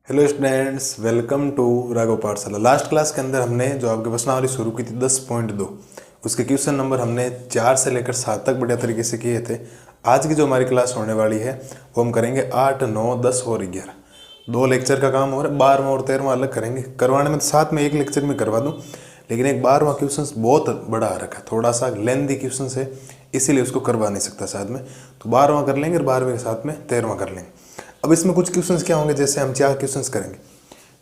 Hello students, welcome to Raghav Pathshala. Last class के अंदर हमने जो आपके प्रश्नावली शुरू की थी 10.2, उसके क्वेश्चन नंबर हमने 4 से लेकर 7 तक बढ़िया तरीके से किए थे। आज की जो हमारी क्लास होने वाली है वो हम करेंगे 8, 9, 10 और 11। 2 लेक्चर का काम हो रहा है, 12वां और 13वां अलग करेंगे। करवाने में तो साथ में एक लेक्चर में करवा दूँ, लेकिन एक 12वां क्वेश्चन बहुत बड़ा आ रखा है, थोड़ा सा लेंथी क्वेश्चन है, इसीलिए उसको करवा नहीं सकता साथ में। तो 12वां कर लेंगे और 12वें के साथ में 13वां कर लेंगे। अब इसमें कुछ क्वेश्चंस क्या होंगे, जैसे हम 4 क्वेश्चंस करेंगे,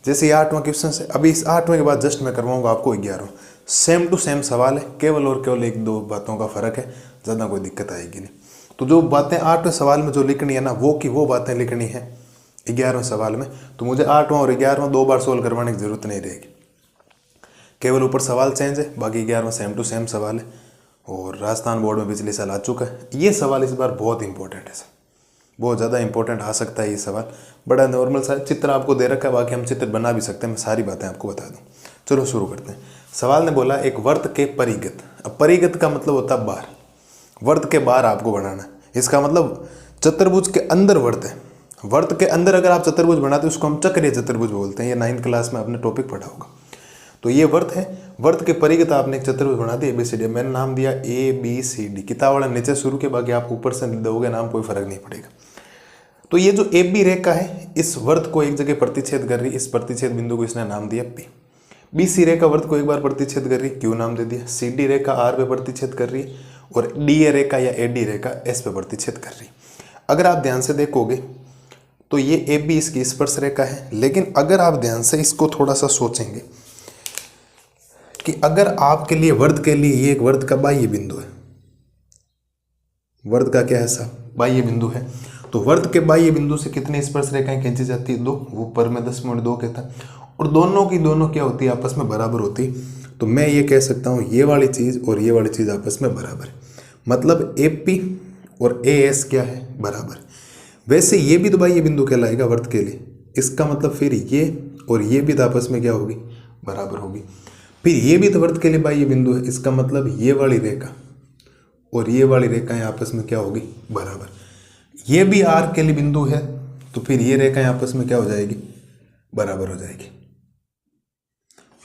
जैसे ये 8वां क्वेश्चन है। अभी इस 8वें के बाद जस्ट मैं करवाऊंगा आपको 11वां। सेम टू सेम सवाल है, केवल और केवल 1-2 बातों का फर्क है, ज़्यादा कोई दिक्कत आएगी नहीं। तो जो बातें 8वें सवाल में जो लिखनी है ना, वो की वो बातें लिखनी है 11वें सवाल में। तो मुझे 8वां और 11वां 2 बार सोल्व करवाने की जरूरत नहीं रहेगी, केवल ऊपर सवाल चेंज है, बाकी 11वां सेम टू सेम सवाल है। और राजस्थान बोर्ड में पिछले साल आ चुका है। ये सवाल इस बार बहुत इंपॉर्टेंट है सर, बहुत ज़्यादा इंपॉर्टेंट आ सकता है ये सवाल। बड़ा नॉर्मल सा चित्र आपको दे रखा है, बाकी हम चित्र बना भी सकते हैं, मैं सारी बातें आपको बता दूं। चलो शुरू करते हैं। सवाल ने बोला एक वर्त के परिगत। अब परिगत का मतलब होता है बार, वर्त के बार आपको बनाना है। इसका मतलब चतुर्भुज के अंदर वर्त है। वर्त के अंदर अगर आप चतुर्भुज बनाते हैं उसको हम चक्रीय चतुर्भुज बोलते हैं। ये 9th क्लास में आपने टॉपिक पढ़ा होगा। तो ये वर्त है, वर्त के परिगत आपने एक चतुर्भुज बना दिया ABCD। मैंने नाम दिया ABCD, किताब वाला नीचे शुरू के, बाकी आप ऊपर से दोगे नाम, कोई फर्क नहीं पड़ेगा। तो ये जो AB रेखा है इस वर्त को एक जगह प्रतिच्छेद कर रही, इस प्रतिच्छेद बिंदु को इसने नाम दिया P। BC रेखा वर्त को एक बार प्रतिच्छेद कर रही, Q नाम दे दिया। CD रेखा R पे प्रतिच्छेद कर रही है, और DA रेखा या AD रेखा S पे प्रतिच्छेद कर रही। अगर आप ध्यान से देखोगे तो ये AB इसकी स्पर्श रेखा है, लेकिन अगर आप ध्यान से इसको थोड़ा सा सोचेंगे कि अगर आपके लिए वर्त के लिए ये एक वर्त का बाह्य बिंदु है, वर्त का क्या है साहब, बाह्य बिंदु है। तो वर्त के बाह्य बिंदु से कितनी स्पर्श रेखाएं खींची जाती है? 2। वो पर में 10.2 कहता है, और दोनों की दोनों क्या होती है, आपस में बराबर होती। तो मैं ये कह सकता हूँ ये वाली चीज और ये वाली चीज आपस में बराबर है, मतलब AP और AS क्या है, बराबर। वैसे ये भी तो बाह्य बिंदु कहलाएगा वर्त के लिए, इसका मतलब फिर ये और ये भी तो आपस में क्या होगी, बराबर होगी। फिर ये भी तो वर्त के लिए बाह्य बिंदु है, इसका मतलब ये वाली रेखा और ये वाली रेखाएं आपस में क्या होगी, बराबर। ये भी R के लिए बिंदु है, तो फिर ये रेखाएं आपस में क्या हो जाएगी, बराबर हो जाएगी।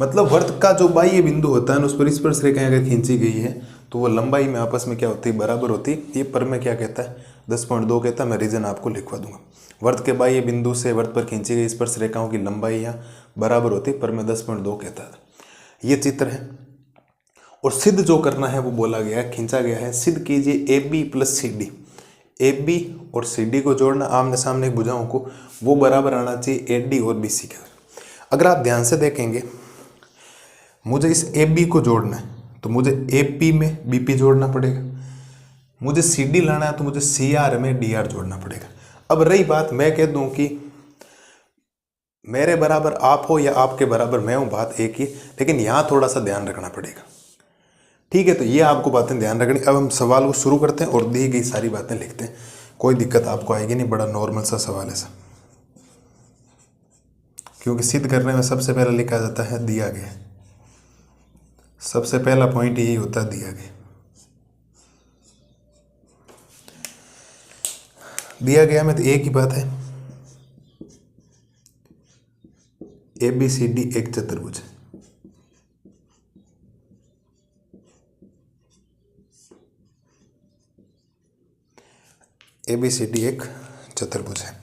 मतलब वर्त का जो बाह्य बिंदु होता है ना, उस पर स्पर्श रेखाएं अगर खींची गई है तो वो लंबाई में आपस में क्या होती है, बराबर होती है। ये पर में क्या कहता है, 10.2 कहता है। मैं रीजन आपको लिखवा दूंगा। वर्त के बाह्य बिंदु से वर्त पर खींची गई स्पर्श रेखाओं की लंबाई यहाँ बराबर होती है, पर में 10.2 कहता है। ये चित्र है, और सिद्ध जो करना है वो बोला गया है, खींचा गया है। सिद्ध कीजिए AB + CD। AB और CD को जोड़ना, आमने सामने भुजाओं को, वो बराबर आना चाहिए AD और BC के। अगर आप ध्यान से देखेंगे, मुझे इस AB को जोड़ना है तो मुझे AP में BP जोड़ना पड़ेगा। मुझे CD लाना है तो मुझे CR में DR जोड़ना पड़ेगा। अब रही बात, मैं कह दूं कि मेरे बराबर आप हो या आपके बराबर मैं हूं, बात एक ही, लेकिन यहां थोड़ा सा ध्यान रखना पड़ेगा। ठीक है, तो ये आपको बातें ध्यान रखनी। अब हम सवाल को शुरू करते हैं और दी गई सारी बातें लिखते हैं, कोई दिक्कत आपको आएगी नहीं, बड़ा नॉर्मल सा सवाल है सब। क्योंकि सिद्ध करने में सबसे पहले लिखा जाता है दिया गया, सबसे पहला पॉइंट यही होता है, दिया गया। दिया गया में तो एक ही बात है, ABCD एक चतुर्भुज है। ABCD एक चतुर्भुज है।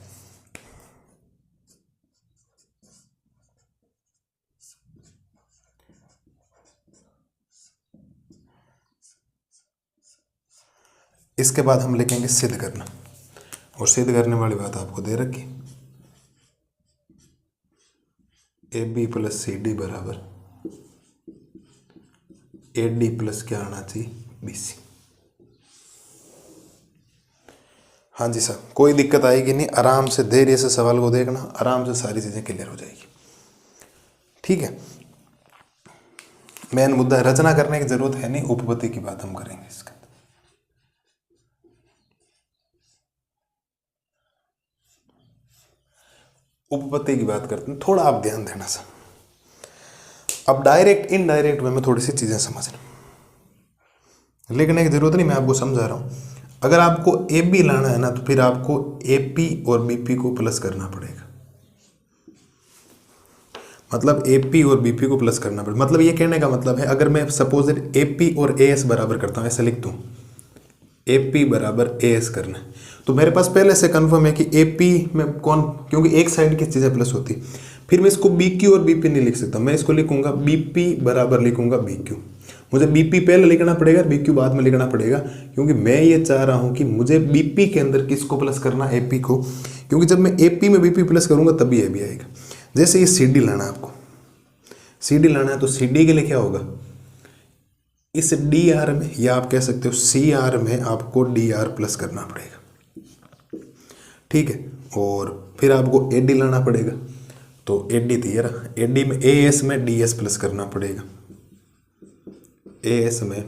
इसके बाद हम लिखेंगे सिद्ध करना, और सिद्ध करने वाली बात आपको दे रखी, AB + CD बराबर AD प्लस क्या आना चाहिए, BC। हाँ जी साहब, कोई दिक्कत आएगी नहीं, आराम से धैर्य से सवाल को देखना, आराम से सारी चीजें क्लियर हो जाएगी। ठीक है, मेन मुद्दा रचना करने की जरूरत है नहीं, उपपत्ति की बात हम करेंगे इसका। उपपत्ति की बात करते हैं, थोड़ा आप ध्यान देना सर। अब डायरेक्ट इनडायरेक्ट वे में थोड़ी सी चीजें समझना, लिखने की जरूरत नहीं, मैं आपको समझा रहा हूं। अगर आपको AB लाना है ना, तो फिर आपको AP और BP को प्लस करना पड़ेगा। मतलब AP और BP को प्लस करना पड़ेगा। मतलब ये कहने का मतलब है, अगर मैं सपोज AP और AS बराबर करता हूँ, ऐसे लिख दूँ AP बराबर AS करना है, तो मेरे पास पहले से कन्फर्म है कि AP में कौन, क्योंकि एक साइड की चीज़ें प्लस होती, फिर मैं इसको BQ और BP नहीं लिख सकता, मैं इसको लिखूंगा BP बराबर लिखूंगा BQ। मुझे BP पहले लिखना पड़ेगा, BQ बाद में लिखना पड़ेगा, क्योंकि मैं ये चाह रहा हूँ कि मुझे BP के अंदर किसको प्लस करना, AP को, क्योंकि जब मैं AP में BP प्लस करूंगा तभी AB आएगा। जैसे ये CD लाना है आपको, CD लाना है तो CD के लिए क्या होगा, इस DR में, या आप कह सकते हो CR में आपको DR प्लस करना पड़ेगा, ठीक है। और फिर आपको AD लाना पड़ेगा, तो AD तो ये रहा, AD में AS में DS प्लस करना पड़ेगा, AS में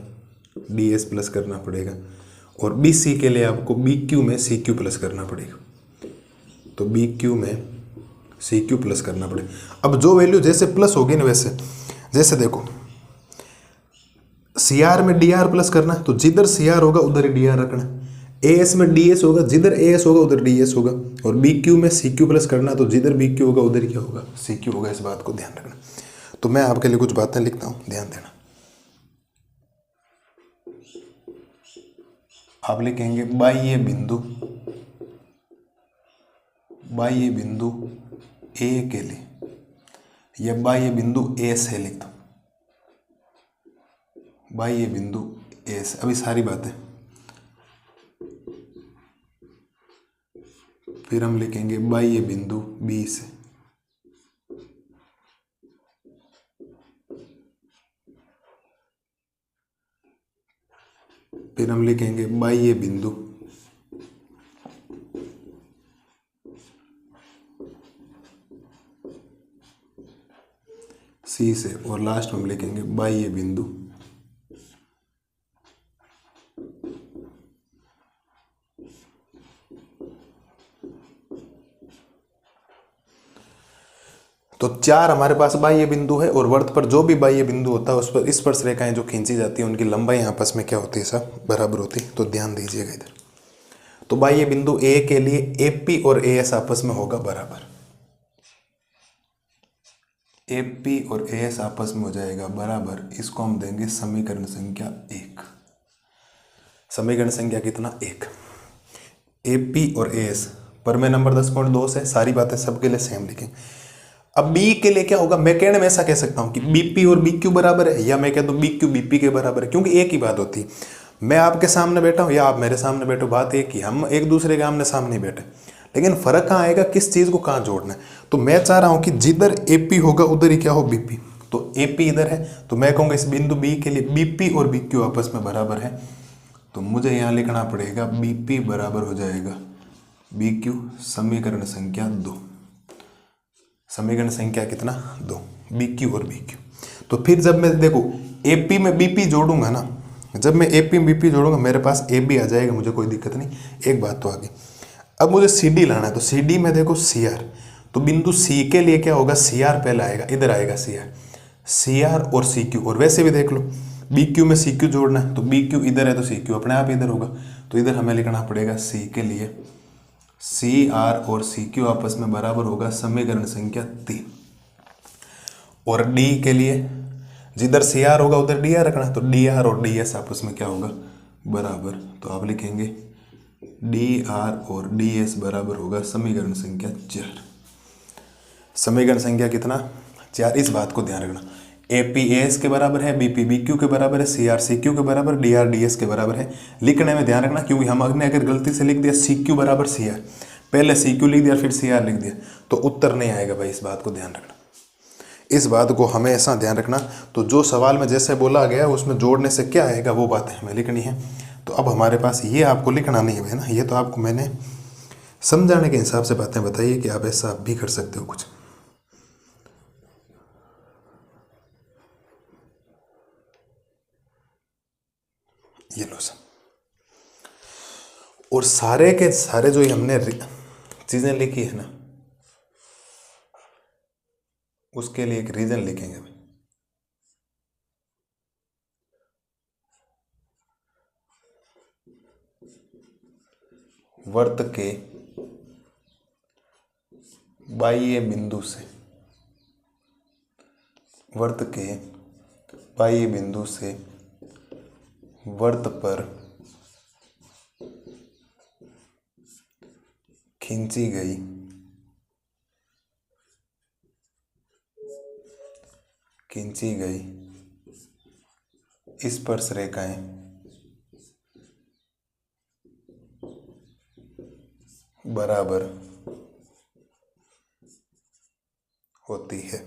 DS प्लस करना पड़ेगा, और BC के लिए आपको BQ में CQ प्लस करना पड़ेगा, तो BQ में CQ प्लस करना पड़ेगा। अब जो वैल्यू जैसे प्लस होगी ना, वैसे जैसे देखो CR में DR प्लस करना है, तो जिधर CR होगा उधर ही DR रखना है। AS में DS होगा, जिधर AS होगा उधर DS होगा, और BQ में CQ प्लस करना है, तो जिधर BQ होगा उधर क्या होगा, CQ होगा। इस बात को ध्यान रखना। तो मैं आपके लिए कुछ बातें लिखता हूँ, ध्यान देना। आप लिखेंगे बाह्य बिंदु A के लिए, या बाह्य बिंदु A से लिख दो, बाह्य बिंदु A से। अभी सारी बातें फिर हम लिखेंगे बाह्य बिंदु B से, फिर हम लिखेंगे बाह्य बिंदु C से, और लास्ट में हम लिखेंगे बाह्य बिंदु तो चार हमारे पास बाह्य बिंदु है, और वृत्त पर जो भी बाह्य बिंदु होता है उस पर स्पर्श रेखाएं जो खींची जाती है उनकी लंबाई आपस में क्या होती है, सब बराबर होती है। तो ध्यान दीजिएगा इधर। तो बाह्य बिंदु A के लिए AP और AS आपस में होगा बराबर, AP और AS आपस में हो जाएगा बराबर। इसको हम देंगे समीकरण संख्या 1। समीकरण संख्या कितना, 1। AP और AS पर में नंबर 10.2 से सारी बातें सबके लिए सेम लिखें। अब B के लिए क्या होगा, मैं कहने में ऐसा कह सकता हूं कि BP और BQ बराबर है, या मैं कह दूं BQ BP के बराबर है, क्योंकि एक ही बात होती है। मैं आपके सामने बैठा हूं या आप मेरे सामने बैठो, बात एक ही, हम एक दूसरे के आमने सामने बैठे, लेकिन फर्क कहाँ आएगा, किस चीज को कहाँ जोड़ना है। तो मैं चाह रहा हूं कि जिधर AP होगा उधर ही क्या हो, BP। तो AP इधर है, तो मैं कहूंगा इस बिंदु B के लिए BP और BQ आपस में बराबर है, तो मुझे यहां लिखना पड़ेगा BP बराबर हो जाएगा BQ। समीकरण संख्या 2, समीकरण संख्या कितना, 2, BQ और BQ। तो फिर जब मैं देखो AP में BP जोड़ूंगा ना, जब मैं AP में BP जोड़ूंगा मेरे पास AB आ जाएगा, मुझे कोई दिक्कत नहीं। एक बात तो आगे, अब मुझे CD लाना है, तो CD में देखो CR, तो बिंदु C के लिए क्या होगा, CR पहले आएगा, इधर आएगा CR और CQ। और वैसे भी देख लो BQ में CQ जोड़ना है, तो BQ इधर है तो CQ अपने आप इधर होगा, तो इधर हमें लिखना पड़ेगा C के लिए CR और CQ आपस में बराबर होगा, समीकरण संख्या 3। और D के लिए जिधर CR होगा उधर DR रखना, तो DR और DS आपस में क्या होगा, बराबर। तो आप लिखेंगे DR और DS बराबर होगा, समीकरण संख्या 4। समीकरण संख्या कितना, 4। इस बात को ध्यान रखना, AP AS के बराबर है, BP BQ के बराबर है, CR CQ के बराबर, DR DS के बराबर है। लिखने में ध्यान रखना, क्योंकि हमने अगर गलती से लिख दिया CQ बराबर CR, पहले CQ लिख दिया फिर CR लिख दिया, तो उत्तर नहीं आएगा भाई। इस बात को ध्यान रखना, इस बात को हमेशा ध्यान रखना। तो जो सवाल में जैसे बोला गया उसमें जोड़ने से क्या आएगा वो बातें हमें लिखनी है। तो अब हमारे पास ये आपको लिखना नहीं है ना, ये तो आपको मैंने समझाने के हिसाब से बातें बताई है कि आप ऐसा भी कर सकते हो कुछ। ये लो सब, और सारे के सारे जो हमने चीजें लिखी है ना, उसके लिए एक रीजन लिखेंगे। वृत्त के बाह्य बिंदु से वर्त के बाह्य बिंदु से वर्त पर खींची गई स्पर्श रेखाएं बराबर होती है।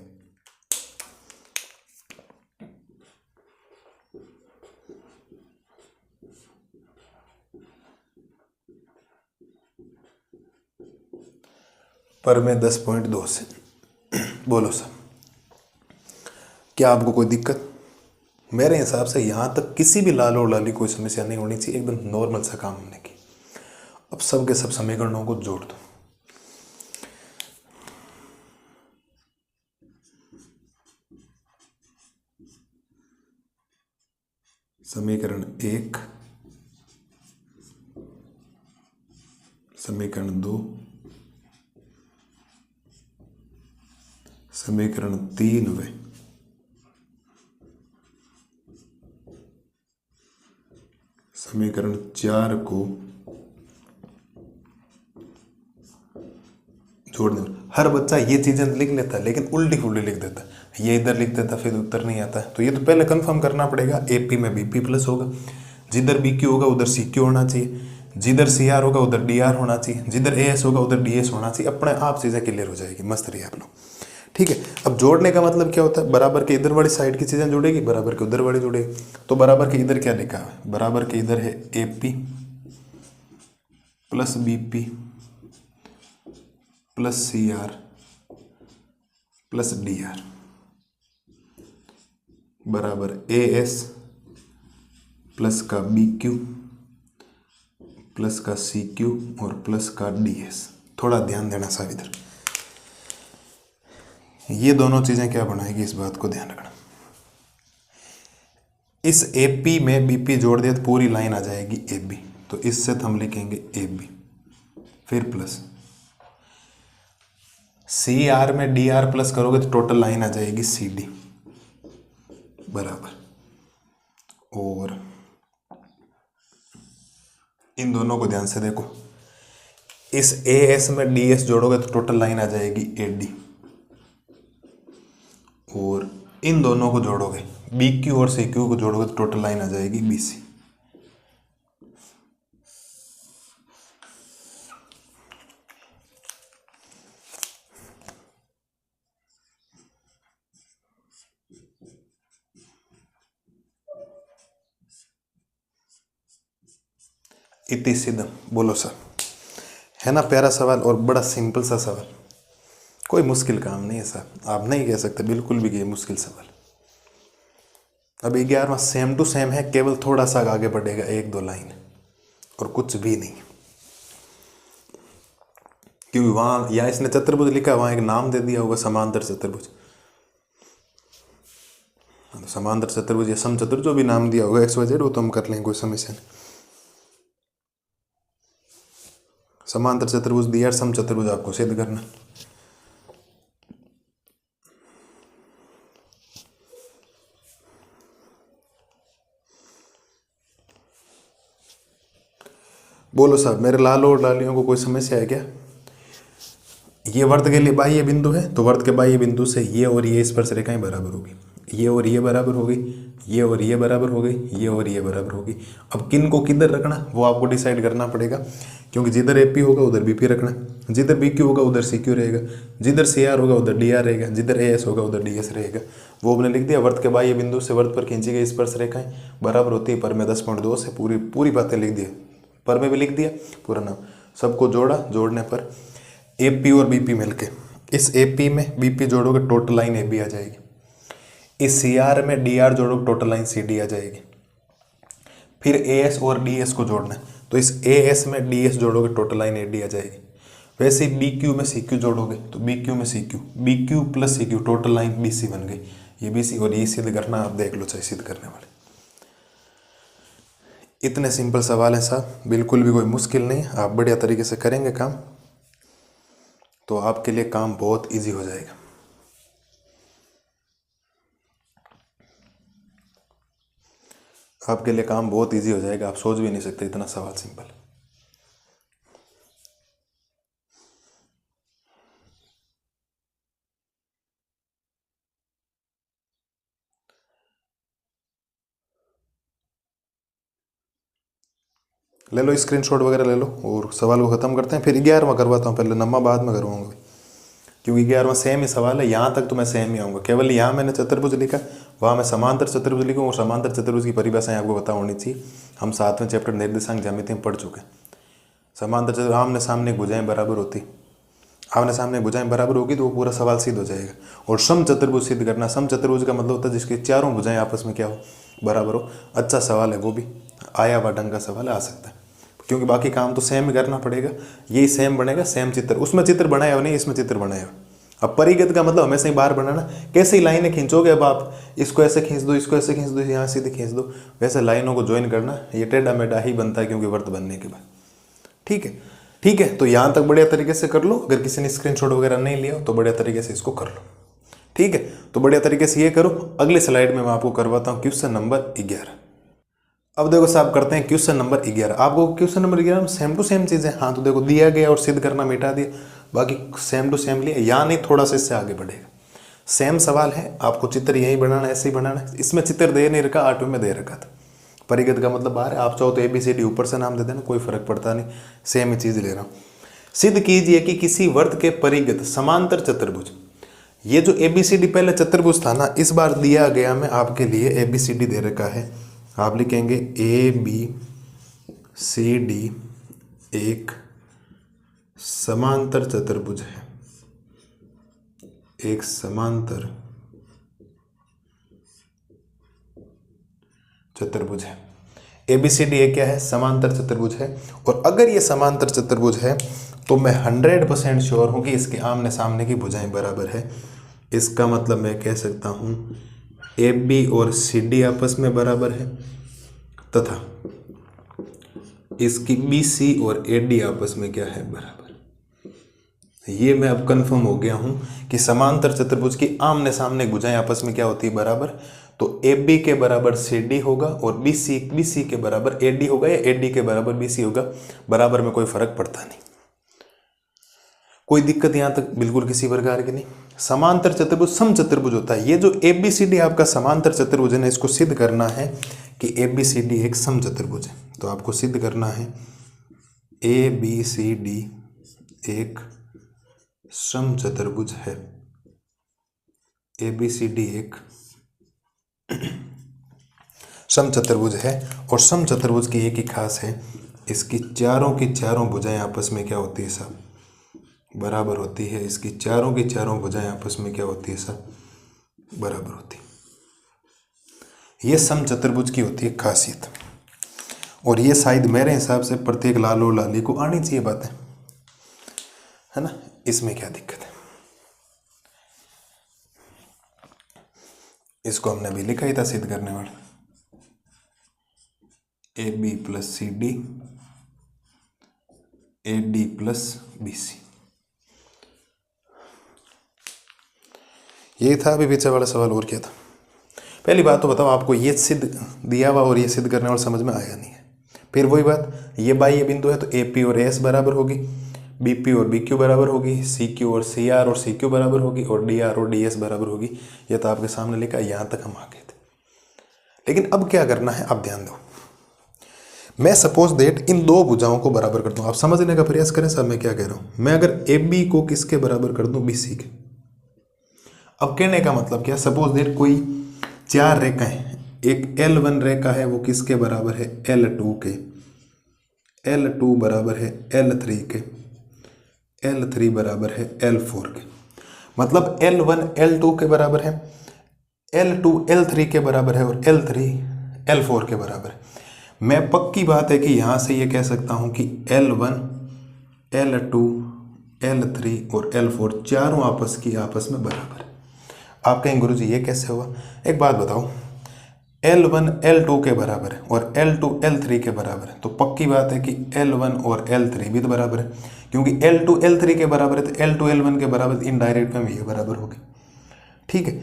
पर मैं 10.2 से बोलो सर, क्या आपको कोई दिक्कत? मेरे हिसाब से यहाँ तक किसी भी लाल और लाली कोई समस्या नहीं होनी चाहिए, एकदम नॉर्मल सा काम हमने की। अब सब के सब समीकरणों को जोड़ दो। समीकरण 1, समीकरण 2, समीकरण 3 व समीकरण 4 को जोड़ने। हर बच्चा ये चीजें लिख लेता है लेकिन उल्टी फुल्टी लिख देता है, ये इधर लिख देता फिर उत्तर नहीं आता है। तो ये तो पहले कंफर्म करना पड़ेगा। एपी में बीपी प्लस होगा, जिधर बीक्यू होगा उधर सीक्यू होना चाहिए, जिधर सीआर होगा उधर डीआर होना चाहिए, जिधर एएस होगा उधर डीएस होना चाहिए। अपने आप चीजें क्लियर हो जाएगी। मस्त रही आप लोग। ठीक है, अब जोड़ने का मतलब क्या होता है? बराबर के इधर वाली साइड की चीजें जुड़ेगी, बराबर के उधर वाली जुड़ेगी। तो बराबर के इधर क्या लिखा है? बराबर के इधर है AP plus BP plus CR plus DR बराबर एएस प्लस का बीक्यू प्लस का सीक्यू और प्लस का डीएस। थोड़ा ध्यान देना साहब इधर, ये दोनों चीजें क्या बनाएगी इस बात को ध्यान रखना। इस एपी में बीपी जोड़ दिया तो पूरी लाइन आ जाएगी एबी, तो इससे तो हम लिखेंगे एबी, फिर प्लस सी आर में डी आर प्लस करोगे तो टोटल लाइन आ जाएगी सी डी बराबर, और इन दोनों को ध्यान से देखो, इस ए एस में डी एस जोड़ोगे तो टोटल लाइन आ जाएगी ए डी, और इन दोनों को जोड़ोगे बी क्यू और सी क्यू को जोड़ोगे तो टोटल लाइन आ जाएगी बी सी। इति सिद्धम। बोलो सर, है ना प्यारा सवाल और बड़ा सिंपल सा सवाल, कोई मुश्किल काम नहीं है सर। आप नहीं कह सकते बिल्कुल भी ये मुश्किल सवाल। अब 11वां सेम टू सेम है, केवल थोड़ा सा आगे बढ़ेगा 1-2 लाइन और कुछ भी नहीं, क्योंकि वहां या इसने चतुर्भुज लिखा, वहां एक नाम दे दिया होगा समांतर चतुर्भुज। समांतर चतुर्भुज या समचतुर्भुज जो भी नाम दिया होगा XYZ, वो तो हम कर लेंगे, कोई समस्या नहीं। समांतर चतुर्भुज दिया, समचतुर्भुज आपको सिद्ध करना। बोलो साहब, मेरे लाल और लालियों को कोई समस्या है क्या? ये वर्त के लिए बाह्य बिंदु है, तो वर्त के बाह्य बिंदु से ये और ये स्पर्श रेखाएं बराबर होगी, ये और ये बराबर हो गई, ये और ये बराबर हो गई, ये और ये बराबर होगी। अब किन को किधर रखना वो आपको डिसाइड करना पड़ेगा, क्योंकि जिधर एपी होगा उधर बीपी रखना, जिधर बीक्यू होगा उधर सीक्यू रहेगा, जिधर सीआर होगा उधर डीआर रहेगा, जिधर एएस होगा उधर डीएस रहेगा। वो हमने लिख दिया। वर्त के बाह्य बिंदु से वर्त पर खींची गई स्पर्श रेखाएं बराबर होती है पर में 10.2 से। पूरी बातें लिख दी, पर में भी लिख दिया, पूरा नाम सबको जोड़ा। जोड़ने पर एपी और बीपी मिलके, इस एपी में बीपी जोड़ोगे टोटल लाइन एबी आ जाएगी, इस सीआर में डीआर जोड़ोगे टोटल लाइन सीडी आ जाएगी। फिर एएस और डीएस को जोड़ना है, तो इस एएस में डीएस जोड़ोगे टोटल लाइन एडी आ जाएगी। वैसे ही बीक्यू में सीक्यू जोड़ोगे तो बीक्यू में CQ, BQ plus CQ total line BC बन गई। ये बीसी, और ये सिद्ध करना आप देख लो, चाहे सिद्ध करने वाले। इतने सिंपल सवाल हैं साहब, बिल्कुल भी कोई मुश्किल नहीं। आप बढ़िया तरीके से करेंगे काम तो आपके लिए काम बहुत इजी हो जाएगा। आपके लिए काम बहुत इजी हो जाएगा, आप सोच भी नहीं सकते इतना सवाल सिंपल। ले लो स्क्रीनशॉट वगैरह ले लो और सवाल को ख़त्म करते हैं। फिर 11वां करवाता हूँ, पहले 9वां बाद में करवाऊंगा, क्योंकि 11वां सेम ही सवाल है। यहाँ तक तो मैं सेम ही आऊँगा, केवल यहाँ मैंने चतुर्भुज लिखा, वहाँ मैं समांतर चतुर्भुज लिखूँ और समांतर चतुर्भुज की परिभाषाएं आपको पता होनी चाहिए। हम 7वें चैप्टर निर्देशांक ज्यामिति में पढ़ चुके हैं। समांतर चतुर्भुज आमने सामने भुजाएं बराबर होती, आमने सामने भुजाएं बराबर होगी तो वो पूरा सवाल सिद्ध हो जाएगा। और सम चतुर्भुज सिद्ध करना, सम चतुर्भुज का मतलब होता है जिसकी चारों भुजाएं आपस में क्या हो, बराबर हो। अच्छा सवाल है, वो भी आया हुआ ढंग का सवाल आ सकता है, क्योंकि बाकी काम तो सेम ही करना पड़ेगा। यही सेम बनेगा, सेम चित्र, उसमें चित्र बनाया हो नहीं, इसमें चित्र बनाया हो। अब परिगत का मतलब हमेशा ही बाहर बनाना, कैसे ही लाइनें खींचोगे, अब आप इसको ऐसे खींच दो, इसको ऐसे खींच दो, यहाँ सीधे खींच दो, वैसे लाइनों को ज्वाइन करना, ये टेढ़ा मेढ़ा ही बनता है क्योंकि वर्त बनने के बाद। ठीक है, ठीक है, तो यहाँ तक बढ़िया तरीके से कर लो। अगर किसी ने स्क्रीनशॉट वगैरह नहीं लिया तो बढ़िया तरीके से इसको कर लो। ठीक है, तो बढ़िया तरीके से ये करो। अगले स्लाइड में मैं आपको करवाता हूँ क्वेश्चन नंबर 11। अब देखो साहब, करते हैं क्वेश्चन नंबर 11। आपको क्वेश्चन नंबर 11 में सेम टू सेम चीज़ है। हाँ, तो देखो दिया गया और सिद्ध करना मिटा दिया, बाकी सेम टू सेम लिया। यहाँ नहीं, थोड़ा सा इससे आगे बढ़ेगा। सेम सवाल है, आपको चित्र यही बनाना है, ऐसे ही बनाना है। इसमें चित्र दे नहीं रखा, 8वें में दे रखा था। परिगत का मतलब बाहर है, आप चाहो तो ABCD ऊपर से नाम दे देना, कोई फर्क पड़ता नहीं, सेम ही चीज़ ले रहा हूँ। सिद्ध कीजिए कि किसी वर्त के परिगत समांतर चतुर्भुज, ये जो ABCD पहले चतुर्भुज था ना, इस बार दिया गया मैं आपके लिए ABCD दे रखा है। आप लिखेंगे ABCD एक समांतर चतुर्भुज है, एक समांतर चतुर्भुज है। ABCD एक क्या है, समांतर चतुर्भुज है। और अगर ये समांतर चतुर्भुज है तो मैं 100% श्योर हूं कि इसके आमने सामने की भुजाएं बराबर है। इसका मतलब मैं कह सकता हूं AB और CD आपस में बराबर है, तथा इसकी BC और AD आपस में क्या है, बराबर। ये मैं अब कंफर्म हो गया हूं कि समांतर चतुर्भुज की आमने सामने भुजाएं आपस में क्या होती है, बराबर। तो AB के बराबर CD होगा और BC के बराबर AD होगा, या AD के बराबर BC होगा, बराबर में कोई फर्क पड़ता नहीं। कोई दिक्कत यहां तक बिल्कुल किसी प्रकार की नहीं। समांतर चतुर्भुज सम चतुर्भुज होता है। ये जो ABCD आपका समांतर चतुर्भुज है ना, इसको सिद्ध करना है कि ABCD एक सम चतुर्भुज है। तो आपको सिद्ध करना है ABCD एक सम चतुर्भुज है। ABCD एक सम चतुर्भुज है, और सम चतुर्भुज की एक ही खास है, इसकी चारों की चारों भुजाएं आपस में क्या होती है, सब बराबर होती है। इसकी चारों की चारों भुजाएं आपस में क्या होती है, सब बराबर होती है। ये सम चतुर्भुज की होती है खासियत, और ये शायद मेरे हिसाब से प्रत्येक लाल और लाली को आनी चाहिए बातें, है ना। इसमें क्या दिक्कत है, इसको हमने अभी लिखा ही था सिद्ध करने वाला, AB + CD AD + BC। ये था अभी पीछे वाला सवाल। और क्या था, पहली बात तो बताओ आपको ये सिद्ध दिया हुआ और ये सिद्ध करने वाला समझ में आया नहीं है। फिर वही बात, ये बाह्य बिंदु है तो AP और AS बराबर होगी, BP और BQ बराबर होगी, CQ और CR और CQ बराबर होगी, और DR और DS बराबर होगी। ये तो आपके सामने लिखा, यहाँ तक हम आ गए थे। लेकिन अब क्या करना है, आप ध्यान दो। मैं सपोज दैट इन दो भुजाओं को बराबर कर दूं, आप समझने का प्रयास करें साहब मैं क्या कह रहा हूं। मैं अगर AB को किसके बराबर कर दूं, BC के। अब कहने का मतलब क्या, सपोज दैट कोई चार रेखाएं, एक L1 रेखा है, वो किसके बराबर है, L2 के, L2 बराबर है L3 के, L3 बराबर है L4 के। मतलब L1 L2 के बराबर है, L2 L3 के बराबर है, और L3 L4 के बराबर है। मैं पक्की बात है कि यहाँ से ये कह सकता हूँ कि L1 L2 L3 और L4 चारों आपस में बराबर है। आप कहेंगे गुरुजी ये कैसे हुआ, एक बात बताओ, L1 L2 के बराबर है और L2 L3 के बराबर है, तो पक्की बात है कि L1 और L3 भी तो बराबर है, क्योंकि L2 L3 के बराबर है तो L2 L1 के बराबर, इनडायरेक्ट में भी ये बराबर होगी। ठीक है,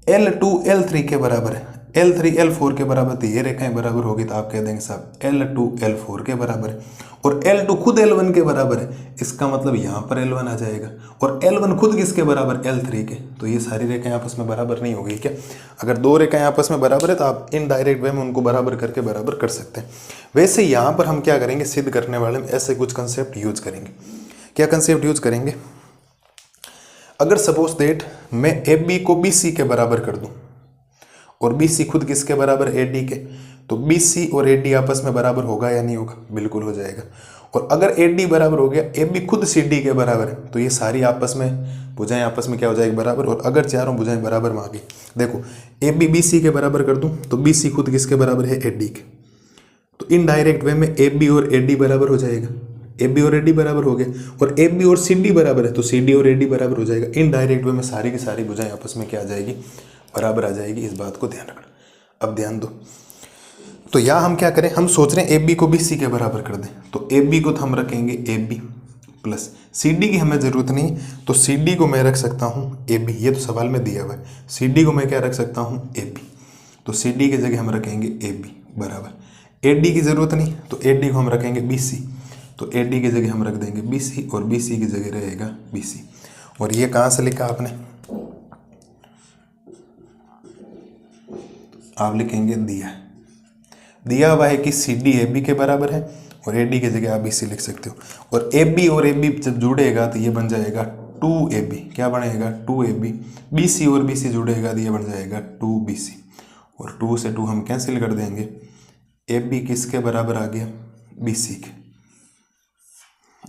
L2 L3 के बराबर है, L3 L4 के बराबर, तो ये रेखाएं बराबर होगी तो आप कह देंगे साहब L2 L4 के बराबर है, और L2 खुद L1 के बराबर है, इसका मतलब यहाँ पर L1 आ जाएगा, और L1 खुद किसके बराबर, L3 के। तो ये सारी रेखाएं आपस में बराबर नहीं होगी क्या? अगर दो रेखाएं आपस में बराबर है तो आप इनडायरेक्ट वे में उनको बराबर करके बराबर कर सकते हैं। वैसे यहाँ पर हम क्या करेंगे, सिद्ध करने वाले में ऐसे कुछ कंसेप्ट यूज करेंगे। क्या कंसेप्ट यूज करेंगे? अगर सपोज दैट मैं AB को BC के बराबर कर दूं और BC खुद किसके बराबर, AD के, तो BC और AD आपस में बराबर होगा या नहीं होगा? बिल्कुल हो जाएगा। और अगर AD बराबर हो गया, AB खुद CD के बराबर है, तो ये सारी आपस में भुजाएं आपस में क्या हो जाएगी, बराबर। और अगर चारों भुजाएं बराबर मांगी, देखो AB BC के बराबर कर दूं तो BC खुद किसके बराबर है, AD के, तो इनडायरेक्ट वे में AB और AD बराबर हो जाएगा, AB और AD बराबर हो गए, और AB और CD बराबर है तो CD और AD बराबर हो जाएगा। इनडायरेक्ट वे में सारी की सारी भुजाएं आपस में क्या आ जाएगी, बराबर आ जाएगी। इस बात को ध्यान रखना। अब ध्यान दो, तो यहाँ हम क्या करें, हम सोच रहे हैं AB को BC के बराबर कर दें, तो AB को तो हम रखेंगे AB प्लस CD की हमें जरूरत नहीं, तो CD को मैं रख सकता हूँ AB, ये तो सवाल में दिया हुआ है। CD को मैं क्या रख सकता हूँ, AB, तो CD की जगह हम रखेंगे AB बराबर, AD की जरूरत नहीं तो AD को हम रखेंगे BC, तो AD की जगह हम रख देंगे BC, और BC की जगह रहेगा BC। और ये कहाँ से लिखा आपने, आप लिखेंगे दिया हुआ है कि CD AB के बराबर है, और AD की जगह आप BC लिख सकते हो। और AB और AB जब जुड़ेगा तो ये बन जाएगा 2AB, क्या बनेगा, 2AB। BC और BC जुड़ेगा तो ये बन जाएगा 2BC, और 2 से 2 हम कैंसिल कर देंगे। AB किसके बराबर आ गया, BC के।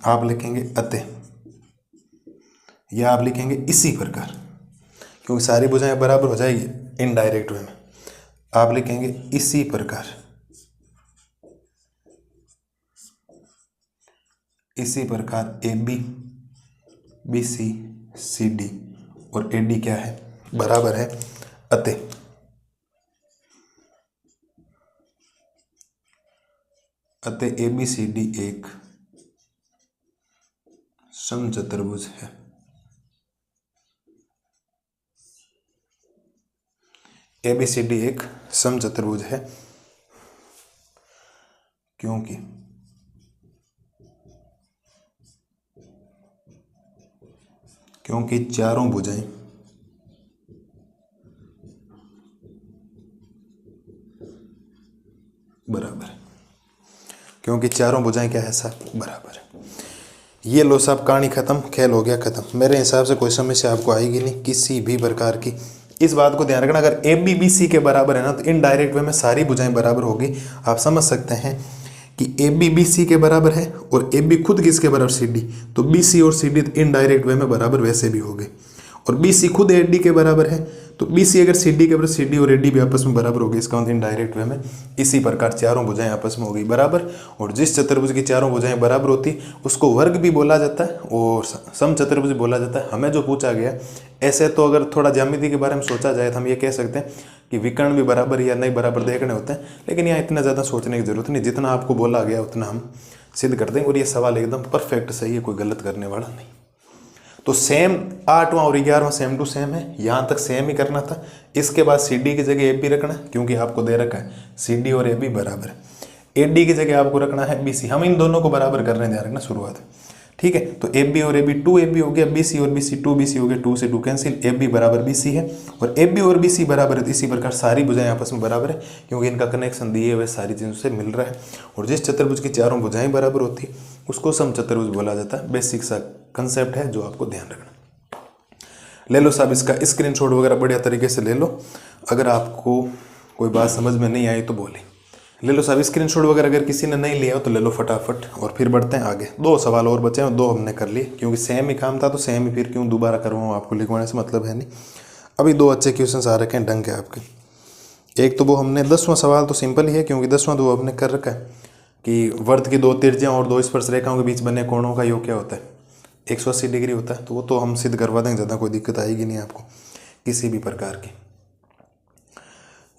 आप लिखेंगे अतः, या आप लिखेंगे इसी प्रकार, क्योंकि सारी भुजाएं बराबर हो जाएगी इनडायरेक्ट वे में। आप लिखेंगे इसी प्रकार, इसी प्रकार AB BC CD और AD क्या है, बराबर है। अतः ABCD एक समचतुर्भुज है। ABCD एक समचतुर्भुज है क्योंकि चारों भुजाएं बराबर है, क्योंकि चारों भुजाएं क्या है साहब, बराबर है। ये लो साहब, कहानी खत्म, खेल हो गया खत्म। मेरे हिसाब से कोई समस्या आपको आएगी नहीं किसी भी प्रकार की। इस बात को ध्यान रखना, अगर AB BC के बराबर है ना तो इनडायरेक्ट वे में सारी भुजाएं बराबर होगी। आप समझ सकते हैं कि AB BC के बराबर है और AB खुद किसके बराबर, CD, तो BC और CD इनडायरेक्ट वे में बराबर वैसे भी होंगे। और BC खुद AD के बराबर है, तो BC अगर CD के बराबर, CD और AD भी आपस में बराबर होगी, इसका मतलब इनडायरेक्ट वे में इसी प्रकार चारों भुजाएं आपस में होगी बराबर। और जिस चतुर्भुज की चारों भुजाएं बराबर होती उसको वर्ग भी बोला जाता है और समचतुर्भुज बोला जाता है। हमें जो पूछा गया, ऐसे तो अगर थोड़ा ज्यामिति के बारे में सोचा जाए तो हम ये कह सकते हैं कि विकर्ण भी बराबर या नहीं बराबर देखने होते हैं, लेकिन यहाँ इतना ज़्यादा सोचने की जरूरत नहीं, जितना आपको बोला गया उतना हम सिद्ध कर देंगे। और ये सवाल एकदम परफेक्ट सही है, कोई गलत करने वाला नहीं। तो सेम 8वां और 11वां सेम टू सेम है, यहाँ तक सेम ही करना था। इसके बाद CD की जगह AB रखना, क्योंकि आपको दे रखा है CD और AB बराबर है। AD की जगह आपको रखना है BC, हम इन दोनों को बराबर कर रहे हैं, ध्यान रखना शुरुआत में, ठीक है। तो AB और AB 2AB हो गया, BC और BC 2BC हो गया, 2 से 2 कैंसिल, AB बराबर BC है, और AB और BC बराबर है। इसी प्रकार सारी भुजाएं आपस में बराबर है, क्योंकि इनका कनेक्शन दिए हुए सारी चीज़ों से मिल रहा है। और जिस चतुर्भुज की चारों भुजाएं बराबर होती है उसको समचतुर्भुज बोला जाता है। बेसिक सा कंसेप्ट है जो आपको ध्यान रखना। ले लो साहब, इसका स्क्रीनशॉट वगैरह बढ़िया तरीके से ले लो। अगर आपको कोई बात समझ में नहीं आई तो बोले, ले लो साहब स्क्रीनशॉट वगैरह। अगर किसी ने नहीं लिया हो तो ले लो फटाफट, और फिर बढ़ते हैं आगे। 2 सवाल और बचे हैं, 2 हमने कर लिए, क्योंकि सेम ही काम था तो सेम ही, फिर क्यों दोबारा करवाऊँ, आपको लिखवाने से मतलब है नहीं। अभी 2 अच्छे क्वेश्चन आ रखे हैं ढंग के आपके। एक तो वो हमने 10वां सवाल तो सिंपल ही है, क्योंकि 10वां तो हमने कर रखा है कि वर्त की 2 त्रिज्याओं और 2 स्पर्श रेखाओं के बीच बने कोणों का योग क्या होता है, 180 डिग्री होता है। तो वो तो हम सिद्ध करवा देंगे, ज़्यादा कोई दिक्कत आएगी नहीं आपको किसी भी प्रकार की।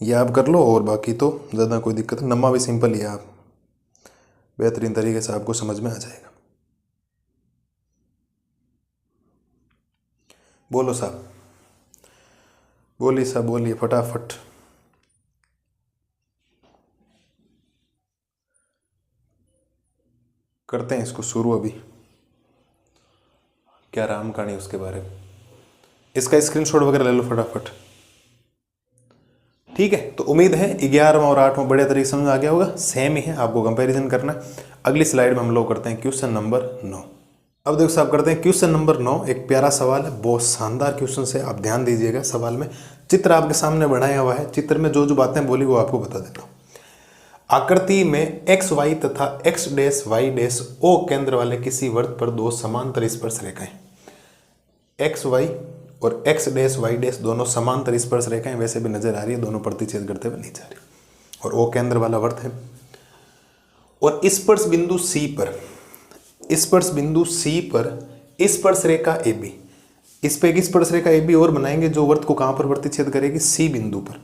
ये आप कर लो, और बाकी तो ज़्यादा कोई दिक्कत नहीं। नम्मा भी सिंपल ही है, आप बेहतरीन तरीके से आपको समझ में आ जाएगा। बोलो साहब, बोलिए साहब, बोलिए फटाफट। करते हैं इसको शुरू। अभी क्या राम कहानी उसके बारे में, इसका स्क्रीनशॉट वगैरह ले लो फटाफट। ठीक है, तो उम्मीद है 11वां और 8वां बढ़िया तरीके से समझ आ गया होगा। सेम ही है, आपको कंपैरिजन करना है। अगली स्लाइड में हम लोग करते हैं क्वेश्चन नंबर 9। अब देखो साहब, करते हैं क्वेश्चन नंबर 9। एक प्यारा सवाल है, बहुत शानदार क्वेश्चन है, आप ध्यान दीजिएगा। सवाल में चित्र आपके सामने बनाया हुआ है, चित्र में जो जो बातें बोली वो आपको बता देता हूँ। आकृति में एक्स वाई तथा X dash Y dash O केंद्र वाले किसी वृत्त पर दो समांतर स्पर्श रेखाएं, एक्स वाई और एक्स डैश वाई डैश दोनों समांतर स्पर्श रेखाएं वैसे भी नजर आ रही है, दोनों प्रतिच्छेद करते हुए नहीं जा रही, और ओ केंद्र वाला वृत्त है। और स्पर्श बिंदु सी पर, स्पर्श बिंदु सी पर स्पर्श रेखा ए बी, इस पे एक स्पर्श रेखा ए बी और बनाएंगे जो वृत्त को कहां पर प्रतिच्छेद करेगी, सी बिंदु पर।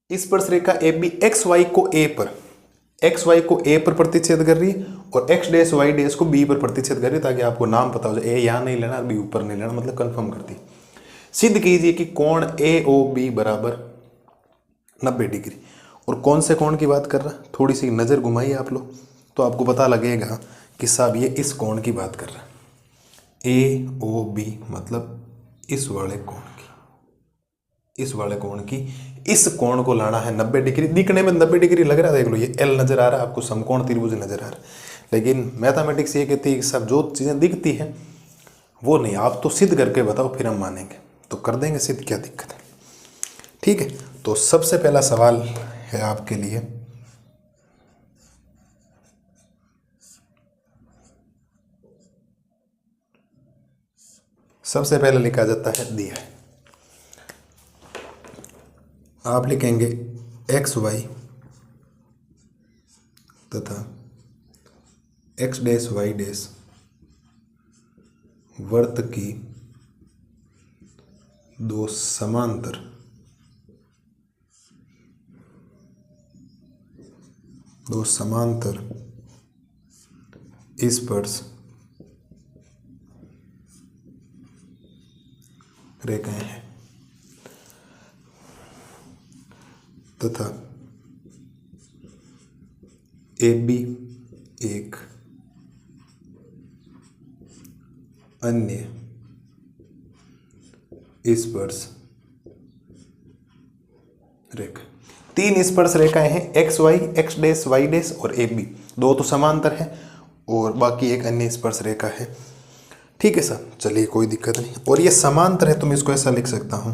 स्पर्श रेखा ए बी एक्स वाई को ए पर, एक्स वाई को ए पर प्रतिच्छेद कर रही है और एक्स डैश वाई डैश को बी पर प्रतिच्छेद कर रही है, ताकि आपको नाम पता हो जाए। ए यहां नहीं लेना और बी ऊपर नहीं लेना, मतलब कंफर्म कर दी। सिद्ध कीजिए कि कोण ए ओ बी बराबर 90 डिग्री। और कौन से कोण की बात कर रहा है, थोड़ी सी नजर घुमाइए आप लोग तो आपको पता लगेगा कि साहब ये इस कोण की बात कर रहा है। ए ओ बी मतलब इस वाले कोण की, इस वाले कोण की, इस कोण को लाना है 90 डिग्री। दिखने में 90 डिग्री लग रहा है, देख लो ये एल नजर आ रहा है आपको, समकोण त्रिभुज नजर आ रहा है, लेकिन मैथमेटिक्स ये कहती है कि सब जो चीजें दिखती हैं वो नहीं, आप तो सिद्ध करके बताओ फिर हम मानेंगे। तो कर देंगे सिद्ध, क्या दिक्कत है। ठीक है, तो सबसे पहला सवाल है आपके लिए, सबसे पहले लिखा जाता है, दिया है, आप लिखेंगे एक्स वाई तथा एक्स डैश वाई डैश वृत्त की दो समांतर स्पर्श रेखाएं हैं तथा ए बी एक अन्य स्पर्श रेखा। तीन स्पर्श रेखाएं हैं, X Y, X dash Y dash और ए बी, दो तो समांतर है और बाकी एक अन्य स्पर्श रेखा है। ठीक है सर, चलिए कोई दिक्कत नहीं। और ये समांतर है तो मैं इसको ऐसा लिख सकता हूं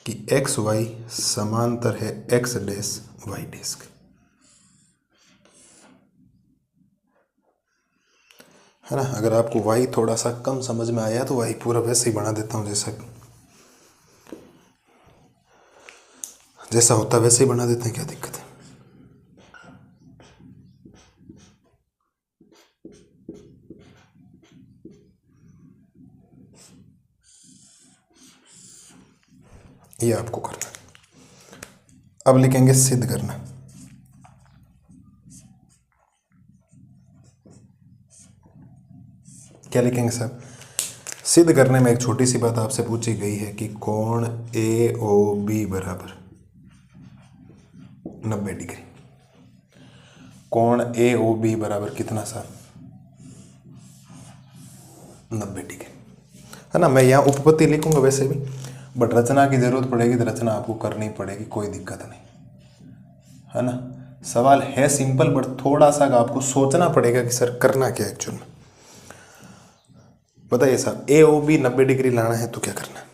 कि एक्स वाई समांतर है एक्स डैश वाई डैश के, है ना। अगर आपको वाई थोड़ा सा कम समझ में आया तो वाई पूरा वैसे ही बना देता हूं, जैसा होता है वैसे ही बना देते हैं, क्या दिक्कत है। ये आपको करना है। अब लिखेंगे सिद्ध करना। क्या लिखेंगे साहब, सिद्ध करने में एक छोटी सी बात आपसे पूछी गई है कि कोण ए ओ बी बराबर 90 डिग्री। कोण ए ओ बी बराबर कितना साहब, 90 डिग्री, है ना। मैं यहाँ उपपत्ति लिखूंगा वैसे भी, बट रचना की जरूरत पड़ेगी तो रचना आपको करनी पड़ेगी, कोई दिक्कत नहीं, है ना। सवाल है सिंपल, बट थोड़ा सा आपको सोचना पड़ेगा कि सर करना क्या एक्चुअल में। बताइए साहब, ए ओ बी 90 डिग्री लाना है तो क्या करना है,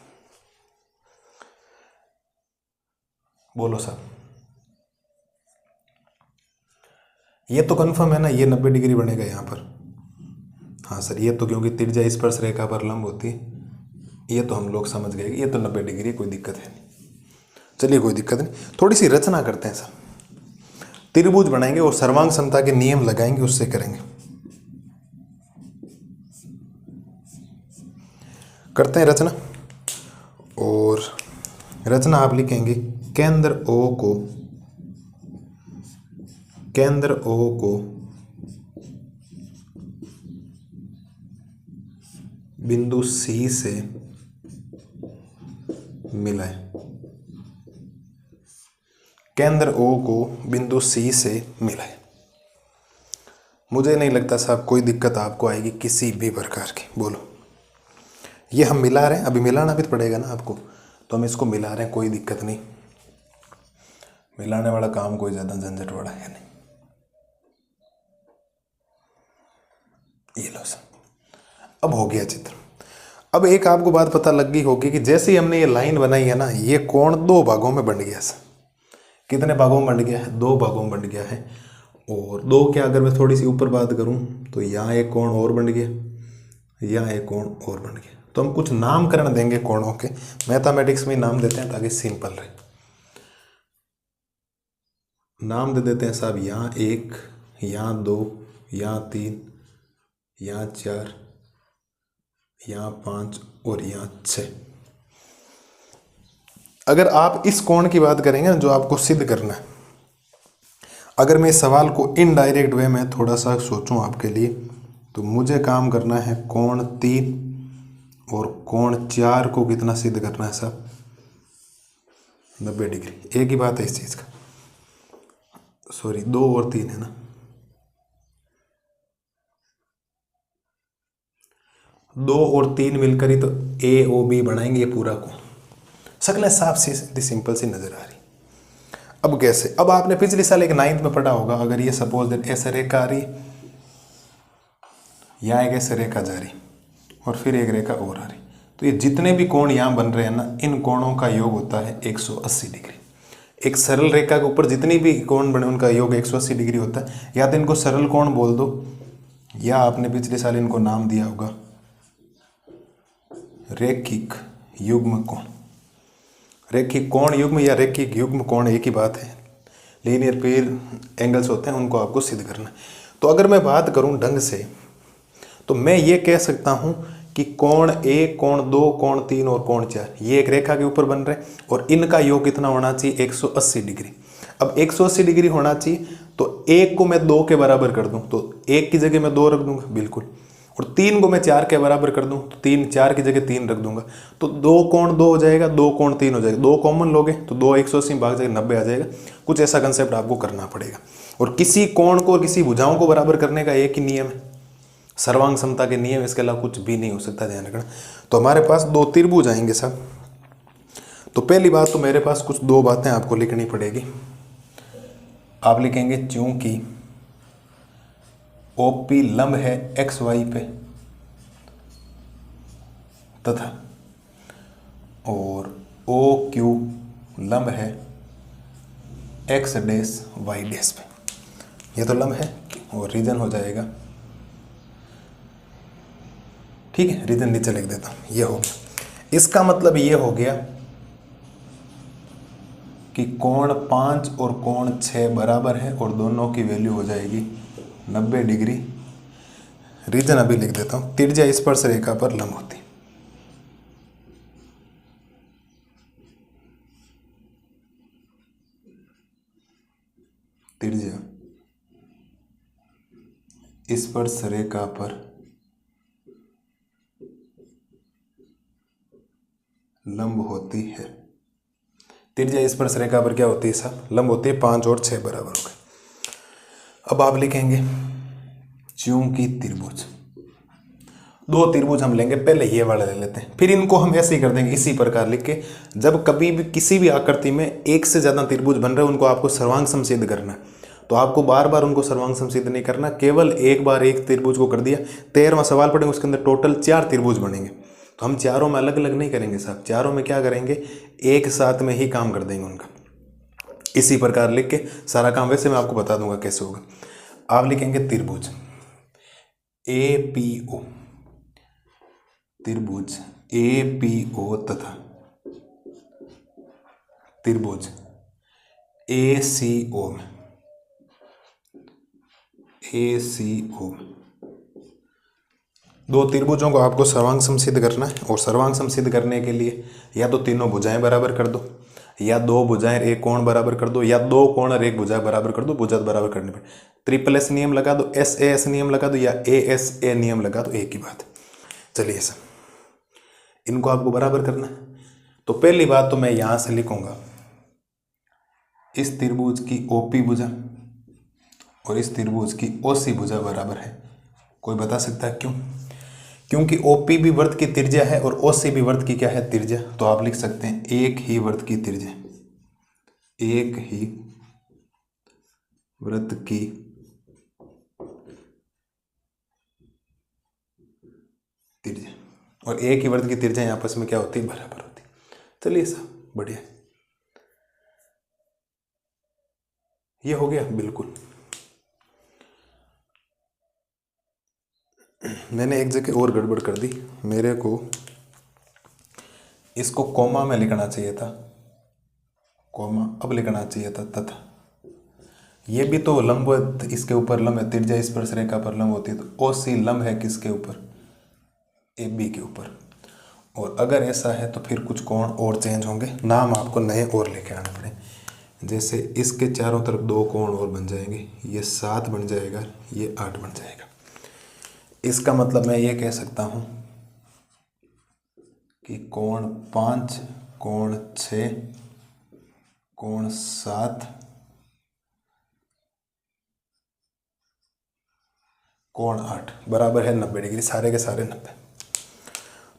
बोलो साहब। ये तो कंफर्म है ना, ये 90 डिग्री बनेगा यहाँ पर। हाँ सर, ये तो क्योंकि त्रिज्या स्पर्श रेखा पर लंब होती है, ये तो हम लोग समझ गए, ये तो 90 डिग्री, कोई दिक्कत है नहीं। चलिए कोई दिक्कत नहीं, थोड़ी सी रचना करते हैं सर। त्रिभुज बनाएंगे और सर्वांग समता के नियम लगाएंगे, उससे करेंगे। करते हैं रचना। और रचना आप लिखेंगे केंद्र ओ को बिंदु सी से मिलाएं। केंद्र ओ को बिंदु सी से मिलाएं। मुझे नहीं लगता साहब कोई दिक्कत आपको आएगी किसी भी प्रकार की। बोलो, ये हम मिला रहे हैं, अभी मिलाना भी तो पड़ेगा ना आपको, तो हम इसको मिला रहे हैं, कोई दिक्कत नहीं। मिलाने वाला काम कोई ज़्यादा झंझट वाला है नहीं। ये लो सर, अब हो गया चित्र। अब एक आपको बात पता लग गई होगी कि जैसे ही हमने ये लाइन बनाई है ना, ये कोण दो भागों में बंट गया सर। कितने भागों में बंट गया है? दो भागों में बंट गया है। और दो क्या, अगर मैं थोड़ी सी ऊपर बात करूं तो यहाँ एक कोण और बन गया, यहाँ एक कोण और बन गया। तो हम कुछ नामकरण देंगे कोणों के, मैथमेटिक्स में नाम देते हैं ताकि सिंपल रहे। नाम दे देते हैं साहब, यहाँ एक, यहाँ दो, यहाँ तीन, यहाँ चार, यहाँ पाँच और यहाँ छः। अगर आप इस कोण की बात करेंगे ना जो आपको सिद्ध करना है, अगर मैं इस सवाल को इनडायरेक्ट वे में थोड़ा सा सोचूं आपके लिए, तो मुझे काम करना है कोण 3 और कोण 4 को कितना सिद्ध करना है साहब? 90 डिग्री। एक ही बात है इस चीज़ का, सॉरी 2 और 3 है ना, 2 और 3 मिलकर ही तो AOB बनाएंगे ये पूरा कोण। शक्लें साफ सी सिंपल सी नजर आ रही। अब कैसे? अब आपने पिछले साल एक 9th में पढ़ा होगा, अगर ये सपोज दैट ऐसे रेखा आ रही, यहाँ एक ऐसे रेखा जा रही और फिर एक रेखा और आ रही, तो ये जितने भी कोण यहाँ बन रहे हैं ना, इन कोणों का योग होता है 180 डिग्री। एक सरल रेखा के ऊपर जितनी भी कोण बने उनका योग 180 डिग्री होता है। या तो इनको सरल कोण बोल दो, या आपने पिछले साल इनको नाम दिया होगा रैखिक युग्म कोण। रैखिक कोण युग्म या रैखिक युग्म कोण एक ही बात है, लीनियर पेयर एंगल्स होते हैं, उनको आपको सिद्ध करना है। तो अगर मैं बात करूं ढंग से, तो मैं ये कह सकता हूं कि कोण 1, कोण 2, कोण 3 और कोण 4 ये एक रेखा के ऊपर बन रहे हैं और इनका योग कितना होना चाहिए? 180 डिग्री। अब 180 डिग्री होना चाहिए, तो 1 को मैं 2 के बराबर कर दूं तो 1 की जगह मैं 2 रख दूंगा, बिल्कुल। और 3 को मैं 4 के बराबर कर दूं तो 4 की जगह 3 रख दूंगा, तो 2 कोण 2 हो जाएगा, 2 कोण 3 हो जाएगा। 2 कॉमन लोगे तो 2 180 भाग जाएगा 90 आ जाएगा। कुछ ऐसा कंसेप्ट आपको करना पड़ेगा। और किसी कोण को और किसी भुजाओं को बराबर करने का एक ही नियम है, सर्वांग समता के नियम, इसके अलावा कुछ भी नहीं हो सकता, ध्यान रखना। तो हमारे पास 2 त्रिभुज आएंगे साहब। तो पहली बात तो मेरे पास कुछ 2 बातें आपको लिखनी पड़ेगी। आप लिखेंगे चूंकि OP लंब है XY पे तथा और OQ लंब है X डैश Y डैश पे, ये तो लंब है और रीजन हो जाएगा, ठीक है। रीजन नीचे लिख देता हूं, ये हो गया। इसका मतलब ये हो गया कि कोण 5 और कोण 6 बराबर है और दोनों की वैल्यू हो जाएगी 90 डिग्री। रीजन अभी लिख देता हूं, त्रिज्या स्पर्श रेखा पर लंब होती, त्रिज्या स्पर्श रेखा पर लंब होती है। त्रिज्या स्पर्श रेखा पर क्या होती है साहब? लंब होती है। 5 और 6 बराबर हो गए। अब आप लिखेंगे चूंकि त्रिभुज, 2 त्रिभुज हम लेंगे, पहले ये वाला ले लेते हैं, फिर इनको हम ऐसे ही कर देंगे इसी प्रकार लिख के। जब कभी भी किसी भी आकृति में एक से ज्यादा त्रिभुज बन रहे हैं, उनको आपको सर्वांग सम सिद्ध करना है। तो आपको बार बार उनको सर्वांग सम सिद्ध नहीं करना, केवल एक बार एक त्रिभुज को कर दिया। 13वां सवाल पढ़ेंगे, उसके अंदर टोटल 4 त्रिभुज बनेंगे। तो हम चारों में अलग अलग नहीं करेंगे साहब, चारों में क्या करेंगे? एक साथ में ही काम कर देंगे उनका, इसी प्रकार लिख के सारा काम। वैसे मैं आपको बता दूंगा कैसे होगा। आप लिखेंगे त्रिभुज APO, त्रिभुज APO तथा त्रिभुज ACO में, ACO में 2 त्रिभुजों को आपको सर्वांग सम सिद्ध करना है। और सर्वांग सम सिद्ध करने के लिए या तो तीनों भुजाएं बराबर कर दो, या 2 भुजाएं एक कोण बराबर कर दो, या 2 कोण और एक भुजा बराबर कर दो। भुजा बराबर करने पर ट्रिपल S नियम लगा दो, SAS नियम लगा दो, या ASA नियम लगा दो, एक ही बात। चलिए सर, इनको आपको बराबर करना है। तो पहली बात तो मैं यहां से लिखूंगा इस त्रिभुज की OP भुजा और इस त्रिभुज की ओसी भुजा बराबर है। कोई बता सकता है क्यों? क्योंकि ओपी भी वृत्त की त्रिज्या है और ओसी भी वृत्त की क्या है, त्रिज्या। तो आप लिख सकते हैं एक ही वृत्त की त्रिज्या, एक ही वृत्त की त्रिज्या, और एक ही वृत्त की त्रिज्या आपस में क्या होती है, बराबर होती है। चलिए साहब बढ़िया, ये हो गया बिल्कुल। मैंने एक जगह और गड़बड़ कर दी, मेरे को इसको कॉमा में लिखना चाहिए था, कॉमा अब लिखना चाहिए था तथा। ये भी तो लंब इसके ऊपर लंब है, त्रिज्या स्पर्श रेखा पर लंब होती है, तो ओसी लंब है किसके ऊपर, ए बी के ऊपर। और अगर ऐसा है तो फिर कुछ कोण और चेंज होंगे, नाम आपको नए और लेके आने पड़े। जैसे इसके चारों तरफ दो कोण और बन जाएंगे, ये 7 बन जाएगा, ये 8 बन जाएगा। इसका मतलब मैं ये कह सकता हूँ कि कोण 5, कोण 6, कोण 7, कोण 8 बराबर है 90 डिग्री, सारे के सारे 90।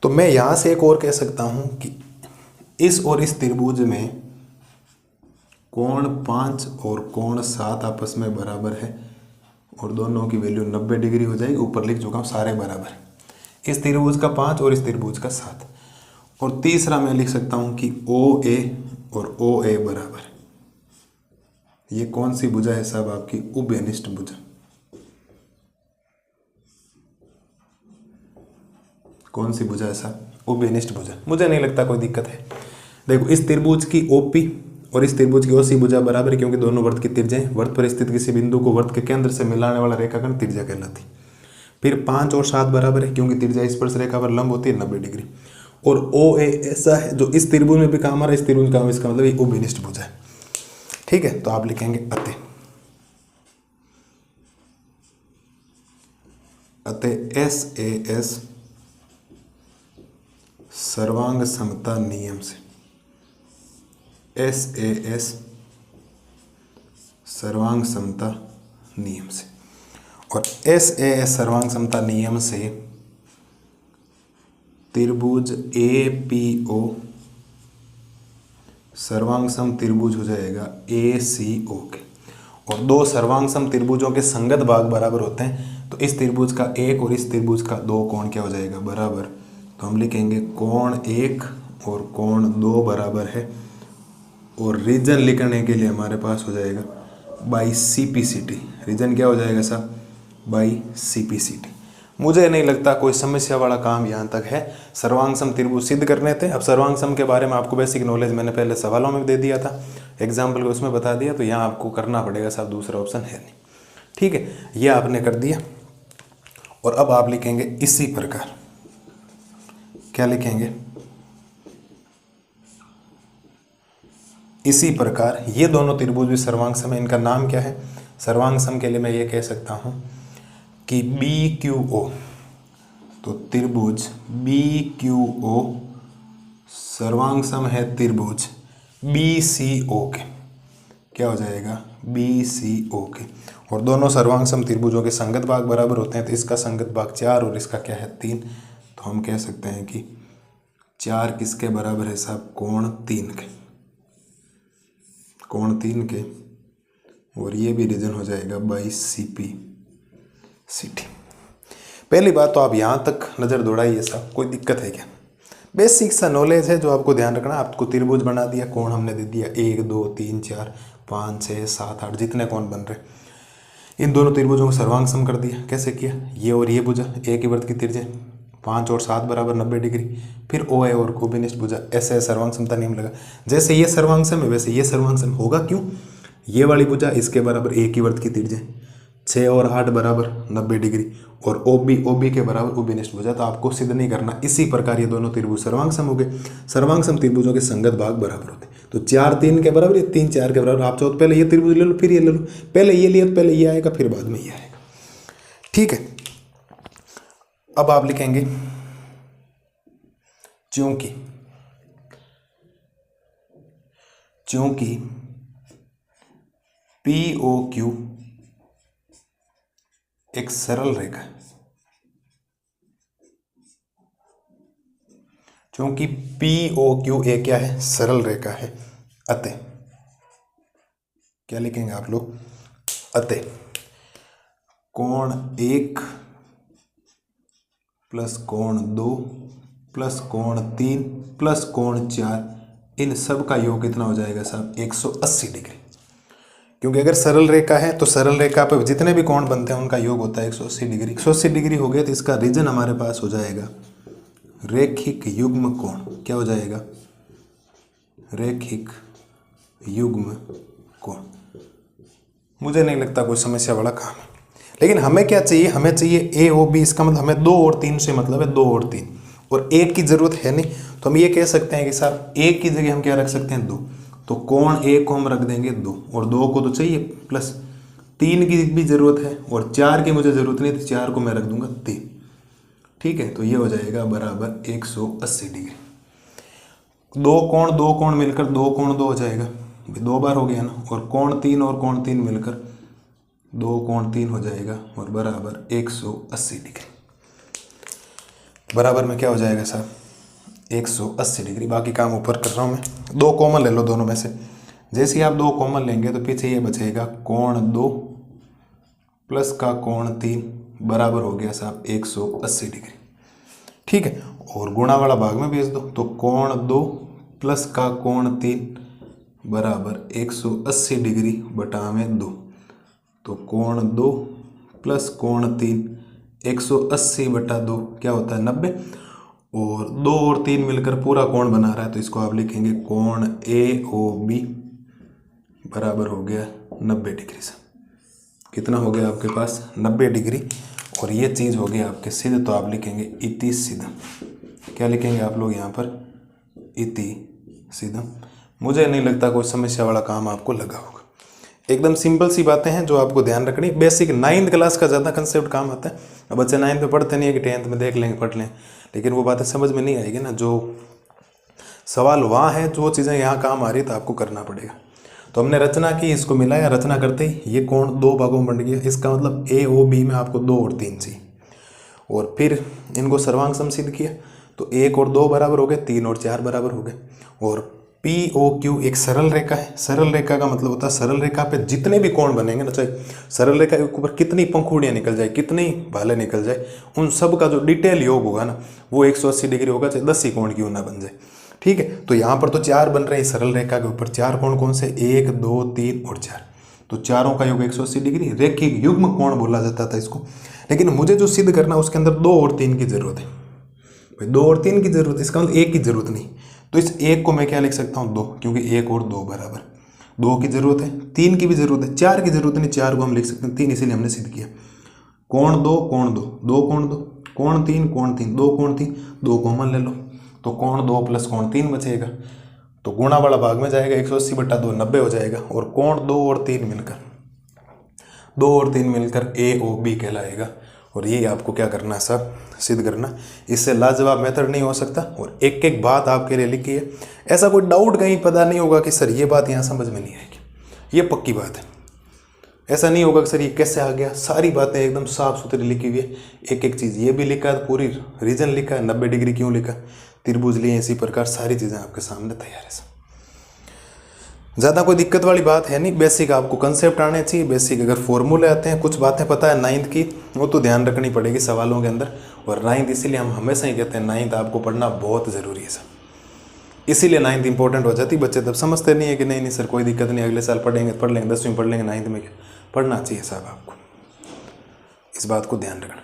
तो मैं यहाँ से एक और कह सकता हूँ कि इस और इस त्रिभुज में कोण 5 और कोण 7 आपस में बराबर है, और दोनों की वैल्यू 90 डिग्री हो जाएगी। ऊपर लिख चुका हूँ सारे बराबर है, इस त्रिभुज का 5 और इस त्रिभुज का 7। और तीसरा मैं लिख सकता हूँ कि ओ ए और ओ ए बराबर है। ये कौन सी भुजा है साहब, आपकी उभयनिष्ठ भुजा। कौन सी भुजा है साहब, उभयनिष्ठ भुजा। मुझे नहीं लगता कोई दिक्कत है। देखो इस त्रिभुज की ओपी और इस त्रिभुज की ओसी भुजा बराबर है, क्योंकि दोनों वृत्त की त्रिज्याएं, वृत्त पर स्थित किसी बिंदु को वृत्त के केंद्र से मिलाने वाला रेखाखंड त्रिज्या कहलाती। फिर 5 और 7 बराबर है, क्योंकि त्रिज्या स्पर्श रेखा पर लंब होती है 90 डिग्री। और ओ ए ऐसा है जो इस त्रिभुज में भी काम आ रहा है, इस त्रिभुज का इसका मतलब ये उभयनिष्ठ भुजा है। ठीक है, तो आप लिखेंगे अतः एस ए एस सर्वांग समता नियम से, एस ए एस सर्वांग समता नियम से, और एस ए एस सर्वांग समता नियम से त्रिभुज ए पी ओ सर्वांग सम त्रिभुज हो जाएगा ए सी ओ के। और दो सर्वांग सम त्रिभुजों के संगत भाग बराबर होते हैं, तो इस त्रिभुज का एक और इस त्रिभुज का 2 कोण क्या हो जाएगा, बराबर। तो हम लिखेंगे कोण 1 और कोण 2 बराबर है, और रीजन लिखने के लिए हमारे पास हो जाएगा by C P C T. Reason क्या हो जाएगा साहब, by C P C T. मुझे नहीं लगता कोई समस्या वाला काम यहाँ तक है। सर्वांग सम त्रिभुज सिद्ध करने थे। अब सर्वांग सम के बारे में आपको बेसिक नॉलेज मैंने पहले सवालों में दे दिया था, एग्जाम्पल को उसमें बता दिया, तो यहाँ आपको करना पड़ेगा साहब, दूसरा ऑप्शन है नहीं। ठीक है, ये आपने कर दिया। और अब आप लिखेंगे इसी प्रकार, क्या लिखेंगे, इसी प्रकार ये दोनों त्रिभुज भी सर्वांग सम है। इनका नाम क्या है, सर्वांग सम के लिए मैं ये कह सकता हूँ कि बी क्यू ओ। तो त्रिभुज बी क्यू ओ सर्वांग सम है त्रिभुज बी सी ओ के। क्या हो जाएगा, बी सी ओ के। और दोनों सर्वांग सम त्रिभुजों के संगत भाग बराबर होते हैं, तो इसका संगत भाग 4 और इसका क्या है 3। तो हम कह सकते हैं कि 4 किसके बराबर है साहब, कोण 3 के, कोण 3 के। और ये भी रीजन हो जाएगा by C P C T. पहली बात तो आप यहाँ तक नज़र दौड़ाइए साहब, कोई दिक्कत है क्या, बेसिक सा नॉलेज है जो आपको ध्यान रखना। आपको त्रिभुज बना दिया, कोण हमने दे दिया 1 2 3 4 5 6 7 8, जितने कोण बन रहे, इन दोनों त्रिभुजों को सर्वांग सम कर दिया। कैसे किया, ये और ये भुजा एक ही वृत्त की त्रिज्या 5 और 7 बराबर 90 डिग्री। फिर ओ ए और उभयनिष्ठ भुजा, ऐसे सर्वांग समता नियम लगा। जैसे ये सर्वांग सम है वैसे ये सर्वांग सम होगा। क्यों, ये वाली भुजा इसके बराबर एक ही वृत्त की त्रिज्या 6 और 8 बराबर 90 डिग्री, और ओ बी के बराबर उभयनिष्ठ भुजा। तो आपको सिद्ध नहीं करना। इसी प्रकार ये दोनों त्रिभुज सर्वांग सम हो गए। सर्वांग सम त्रिभुजों के संगत भाग बराबर होते हैं, तो 4 3 के बराबर, ये 3 4 के बराबर। आप चाहो तो पहले ये त्रिभुज ले लो फिर ये ले लो, पहले ये लिया तो पहले ये आएगा फिर बाद में ये आएगा। ठीक है, अब आप लिखेंगे चूंकि पी ओ क्यू एक सरल रेखा है, क्योंकि POQ क्या है, सरल रेखा है, अतः क्या लिखेंगे आप लोग, अतः कोण 1 प्लस कोण 2 प्लस कोण 3 प्लस कोण 4, इन सब का योग कितना हो जाएगा साहब, 180 डिग्री। क्योंकि अगर सरल रेखा है तो सरल रेखा पर जितने भी कोण बनते हैं उनका योग होता है 180 डिग्री। 180 डिग्री हो गया तो इसका रीजन हमारे पास हो जाएगा रैखिक युग्म कोण। क्या हो जाएगा, रैखिक युग्म कोण। मुझे नहीं लगता कोई समस्या वाला काम है, लेकिन हमें क्या चाहिए, हमें चाहिए AOB। इसका मतलब हमें 2 और 3 से मतलब है 2 और 3, और 1 की जरूरत है नहीं। तो हम ये कह सकते हैं कि साहब 1 की जगह हम क्या रख सकते हैं, 2। तो कोण 1 को हम रख देंगे 2, और 2 को तो चाहिए, प्लस 3 की भी जरूरत है, और 4 की मुझे जरूरत नहीं, तो 4 को मैं रख दूंगा 3। ठीक है, तो ये हो जाएगा बराबर 180 डिग्री। 2 कोण मिलकर 2 कोण 2 हो जाएगा, 2 बार हो गया ना, और कोण 3 मिलकर 2 कोण 3 हो जाएगा, और बराबर 180 डिग्री। बराबर में क्या हो जाएगा साहब, 180 डिग्री। बाकी काम ऊपर कर रहा हूँ मैं। 2 कॉमन ले लो दोनों में से। जैसे ही आप 2 कॉमन लेंगे तो पीछे ये बचेगा कोण 2 प्लस का कोण 3 बराबर हो गया साहब 180 डिग्री। ठीक है, और गुणा वाला भाग में भेज दो, तो कोण 2 प्लस का कोण 3 बराबर 180 डिग्री बटा में 2। तो कोण 2 प्लस कोण 3 180 बटा 2 क्या होता है, 90। और 2 और 3 मिलकर पूरा कोण बना रहा है, तो इसको आप लिखेंगे कोण AOB बराबर हो गया 90 डिग्री से। कितना हो गया आपके पास, 90 डिग्री। और ये चीज़ हो गई आपके सिद्ध, तो आप लिखेंगे इति सिद्धम। क्या लिखेंगे आप लोग यहाँ पर, इति सिद्धम। मुझे नहीं लगता कोई समस्या वाला काम आपको लगा होगा। एकदम सिंपल सी बातें हैं जो आपको ध्यान रखनी। बेसिक 9th क्लास का ज़्यादा कंसेप्ट काम आता है। अब बच्चे 9th में पढ़ते नहीं है कि 10th में देख लेंगे पढ़ लें, लेकिन वो बातें समझ में नहीं आएगी ना। जो सवाल वहाँ है, जो चीज़ें यहाँ काम आ रही है तो आपको करना पड़ेगा। तो हमने रचना की, इसको मिलाया, रचना करते ही ये कोण 2 भागों में बंट गया। इसका मतलब AOB में आपको 2 और 3 चाहिए, और फिर इनको सर्वांग समसिद्ध किया, तो 1 और 2 बराबर हो गए, 3 और 4 बराबर हो गए। और POQ एक सरल रेखा है। सरल रेखा का मतलब होता है सरल रेखा पे जितने भी कोण बनेंगे ना, चाहे सरल रेखा के ऊपर कितनी पंखुड़ियाँ निकल जाए, कितनी भाले निकल जाए, उन सब का जो डिटेल योग होगा ना वो 180 डिग्री होगा, चाहे 10 ही कोण क्यों ना बन जाए। ठीक है, तो यहाँ पर तो 4 बन रहे हैं सरल रेखा के ऊपर। 4 कोण कौन से, 1 2 3 और 4, तो चारों का योग 180 डिग्री। रैखिक युग्म कोण बोला जाता था इसको। लेकिन मुझे जो सिद्ध करना उसके अंदर 2 और 3 की जरूरत है भाई, 2 और 3 की जरूरत है। इसका मतलब 1 की जरूरत नहीं। तो इस 1 को मैं क्या लिख सकता हूँ, 2, क्योंकि 1 और 2 बराबर। 2 की जरूरत है, 3 की भी जरूरत है, 4 की जरूरत नहीं। 4 को हम लिख सकते हैं 3, इसीलिए हमने सिद्ध किया। कोण 2 कोण 2, 2 कोण 2, कोण 3 कोण 3, 2 कोण 3, 2 कॉमन ले लो, तो कोण 2 प्लस कोण 3 बचेगा। तो गुणा वाला भाग में जाएगा, 180 बटा 2 90 हो जाएगा। और कोण 2 और 3 मिलकर AOB कहलाएगा। और ये आपको क्या करना है सब, सिद्ध करना। इससे लाजवाब मेथड नहीं हो सकता, और एक एक बात आपके लिए लिखी है। ऐसा कोई डाउट कहीं पता नहीं होगा कि सर ये बात यहाँ समझ में नहीं आएगी, ये पक्की बात है। ऐसा नहीं होगा कि सर ये कैसे आ गया, सारी बातें एकदम साफ सुथरी लिखी हुई है। एक एक चीज़ ये भी लिखा है, पूरी रीजन लिखा है, 90 डिग्री क्यों लिखा, त्रिभुज लिए, इसी प्रकार सारी चीज़ें आपके सामने तैयार है। ज़्यादा कोई दिक्कत वाली बात है नहीं। बेसिक आपको कंसेप्ट आने चाहिए। बेसिक अगर फॉर्मूले आते हैं, कुछ बातें पता है 9th की, वो तो ध्यान रखनी पड़ेगी सवालों के अंदर। और 9th इसीलिए हम हमेशा ही कहते हैं 9th आपको पढ़ना बहुत ज़रूरी है सर। इसीलिए 9th इंपॉर्टेंट हो जाती। बच्चे तब समझते नहीं है कि नहीं सर कोई दिक्कत नहीं, अगले साल पढ़ लेंगे, 10वीं पढ़ लेंगे, 9th में क्या पढ़ना चाहिए साहब। आपको इस बात को ध्यान रखना।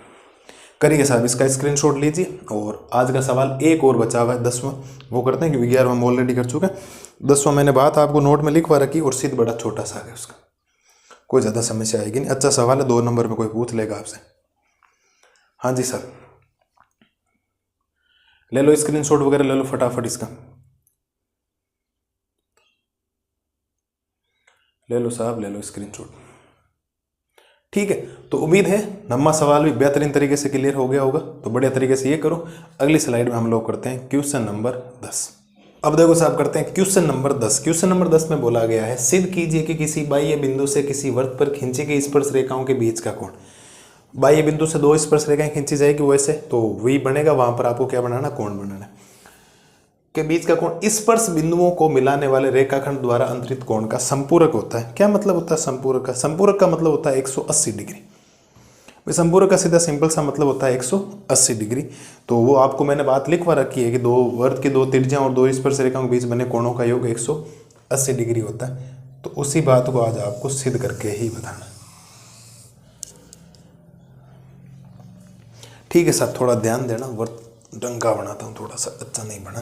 करिए साहब, इसका स्क्रीनशॉट लीजिए। और आज का सवाल एक और बचा हुआ है, 10वां, वो करते हैं, क्योंकि 11वां हम ऑलरेडी कर चुके हैं। 10वां मैंने बात आपको नोट में लिखवा रखी, और सिद्ध बड़ा छोटा सा है उसका, कोई ज़्यादा समस्या आएगी नहीं। अच्छा सवाल है, 2 नंबर में कोई पूछ लेगा आपसे। हाँ जी सर, ले लो स्क्रीनशॉट वगैरह ले लो फटाफट, इसका ले लो साहब, ले लो स्क्रीनशॉट। ठीक है, तो उम्मीद है 9वां सवाल भी बेहतरीन तरीके से क्लियर हो गया होगा। तो बढ़िया तरीके से ये करो। अगली स्लाइड में हम लोग करते हैं क्वेश्चन नंबर 10। अब देखो साहब, करते हैं क्वेश्चन नंबर 10। क्वेश्चन नंबर 10 में बोला गया है, सिद्ध कीजिए कि किसी बाह्य बिंदु से किसी वृत्त पर खींची गई स्पर्श रेखाओं के बीच का कोण। बाह्य बिंदु से दो स्पर्श रेखाएं खींची जाएगी वैसे, तो वही बनेगा। वहां पर आपको क्या बनाना, कोण बनाना है। के बीच का कोण स्पर्श बिंदुओं को मिलाने वाले रेखाखंड द्वारा अंतरित कोण का संपूरक होता है। क्या मतलब होता है संपूरक का? संपूरक का मतलब होता है 180 डिग्री। भाई संपूरक का सीधा सिंपल सा मतलब होता है 180 डिग्री। तो वो आपको मैंने बात लिखवा रखी है कि दो वर्त की दो त्रिज्याओं और दो स्पर्श रेखाओं के बीच बने कोणों का योग 180 डिग्री होता है। तो उसी बात को आज आपको सिद्ध करके ही बताना। ठीक है साहब, थोड़ा ध्यान देना। वर्त ढंग का बनाता हूँ, थोड़ा सा अच्छा नहीं बना।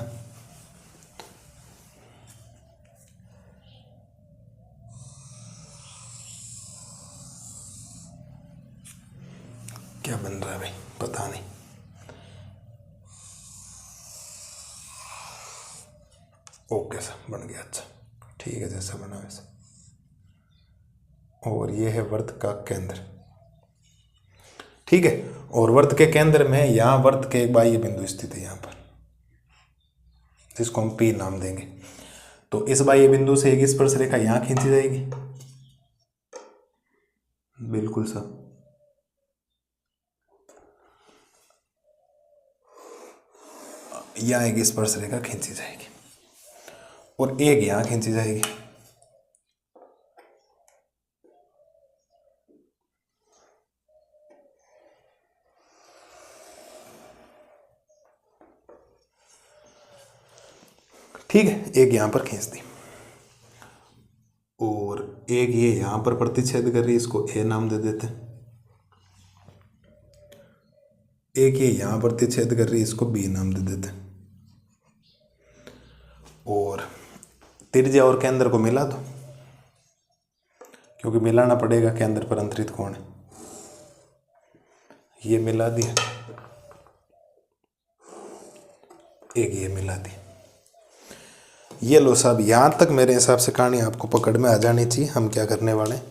क्या बन रहा है भाई पता नहीं। ओके सर, बन गया। अच्छा ठीक है, जैसा बना वैसा। और ये है वर्त का केंद्र। ठीक है, और वर्त के केंद्र में यहाँ वर्त के एक बाह्य बिंदु स्थित है यहाँ पर, जिसको हम पी नाम देंगे। तो इस बाह्य बिंदु से एक स्पर्श रेखा यहाँ खींची जाएगी। बिल्कुल सर। यहाँ एक स्पर्श रेखा खींची जाएगी और एक यहाँ खींची जाएगी। ठीक है, एक यहाँ पर खींच दी और एक ये यहाँ पर प्रतिच्छेद कर रही है, इसको ए नाम दे देते हैं। एक ये यहाँ प्रतिच्छेद कर रही है, इसको बी नाम दे देते हैं। और त्रिज्या और केंद्र को मिला दो, क्योंकि मिलाना पड़ेगा, केंद्र पर अंतरित कोण है। ये मिला दिया, एक ये मिला दी। ये लो साहब, यहाँ तक मेरे हिसाब से कहानी आपको पकड़ में आ जानी चाहिए। हम क्या करने वाले हैं,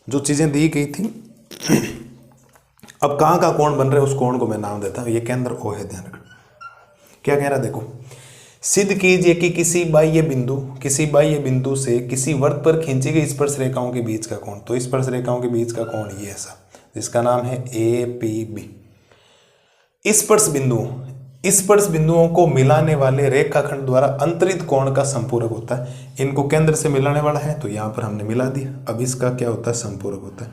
जो चीज़ें दी गई थी, अब कहाँ का कोण बन रहा है उस कोण को मैं नाम देता हूँ। ये केंद्र ओ है, ध्यान रखना। क्या कह रहा है देखो, सिद्ध कीजिए कि किसी बाह्य बिंदु से किसी वर्त पर खींची गई स्पर्श रेखाओं के बीच का कोण। तो स्पर्श रेखाओं के बीच का कोण ये ऐसा, जिसका नाम है ए पी बी। स्पर्श बिंदुओं को मिलाने वाले रेखाखंड द्वारा अंतरित कोण का संपूरक होता है। इनको केंद्र से मिलाने वाला है, तो यहां पर हमने मिला दिया। अब इसका क्या होता है, संपूरक होता है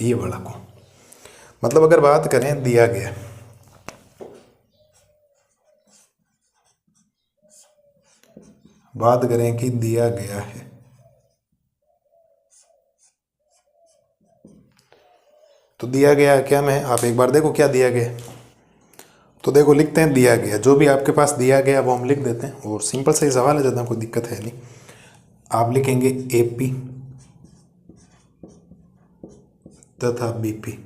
ये वाला कोण। मतलब अगर बात करें, दिया गया बात करें कि दिया गया है, तो दिया गया क्या में, आप एक बार देखो क्या दिया गया। तो देखो लिखते हैं दिया गया, जो भी आपके पास दिया गया वो हम लिख देते हैं। और सिंपल सा ही सवाल है, ज़्यादा कोई दिक्कत है नहीं। आप लिखेंगे एपी तथा बीपी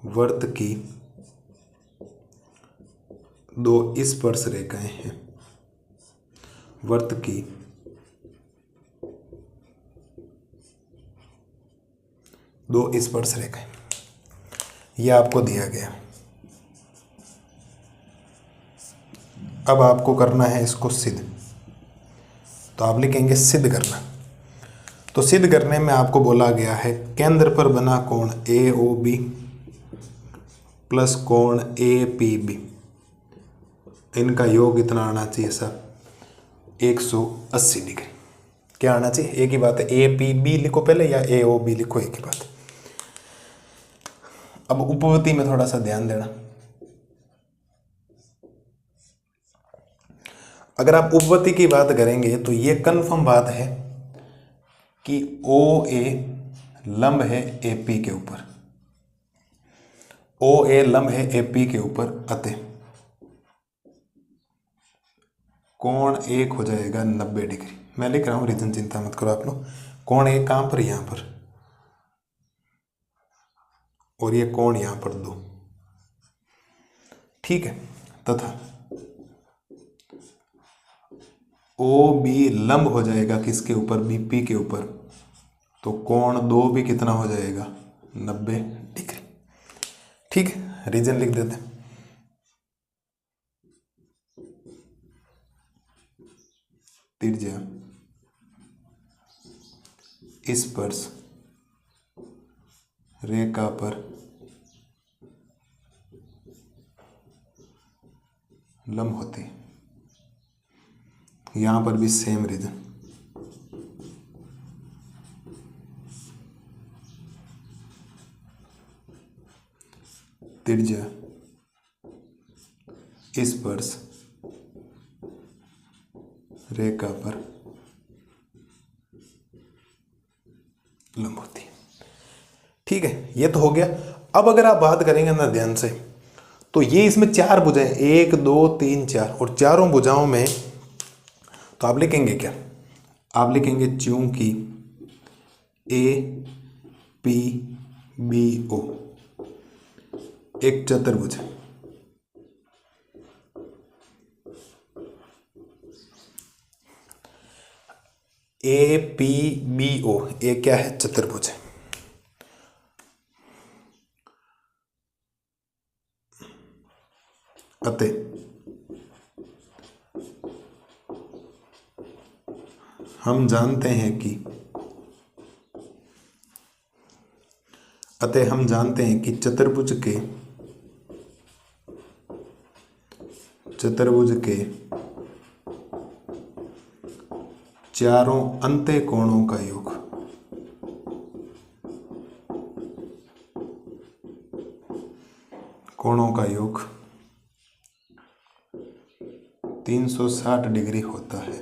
वर्त की दो स्पर्श रेखाएं हैं। वर्त की दो स्पर्श रेखाएं, ये आपको दिया गया। अब आपको करना है इसको सिद्ध। तो आप लिखेंगे सिद्ध करना। तो सिद्ध करने में आपको बोला गया है, केंद्र पर बना कोण ए ओ बी प्लस कोण ए पी बी, इनका योग इतना आना चाहिए सर, 180 डिग्री। क्या आना चाहिए, एक ही बात है। ए पी बी लिखो पहले या ए ओ बी लिखो, एक ही बात है। अब उपपत्ति में थोड़ा सा ध्यान देना। अगर आप उपपत्ति की बात करेंगे तो ये कन्फर्म बात है कि ओ ए लंब है ए पी के ऊपर। ओ ए लंब है ए पी के ऊपर, अतः कोण एक हो जाएगा 90 डिग्री। मैं लिख रहा हूं, रीजन चिंता मत करो आप लोग। कोण एक कहां पर, यहां पर, और ये कोण यहां पर 2। ठीक है, तथा ओ बी लंब हो जाएगा किसके ऊपर, बीपी के ऊपर। तो कोण 2 भी कितना हो जाएगा, 90 डिग्री। ठीक है, रीजन लिख देते हैं। त्रिज्या स्पर्श रेखा पर लंब होती है। यहां पर भी सेम रीजन, त्रिज्या स्पर्श रेखा पर लंब होती है। ठीक है, ये तो हो गया। अब अगर आप बात करेंगे ना ध्यान से, तो ये इसमें चार भुजाएं, 1 2 3 4, और चारों भुजाओं में तो आप लिखेंगे क्या? आप लिखेंगे चूंकि ए पी बी ओ एक चतुर्भुज है, ए पी बी ओ एक क्या है? चतुर्भुज है। अतः हम जानते हैं कि चतुर्भुज के चारों अंत्य कोणों का योग कोणों का योग 360 डिग्री होता है।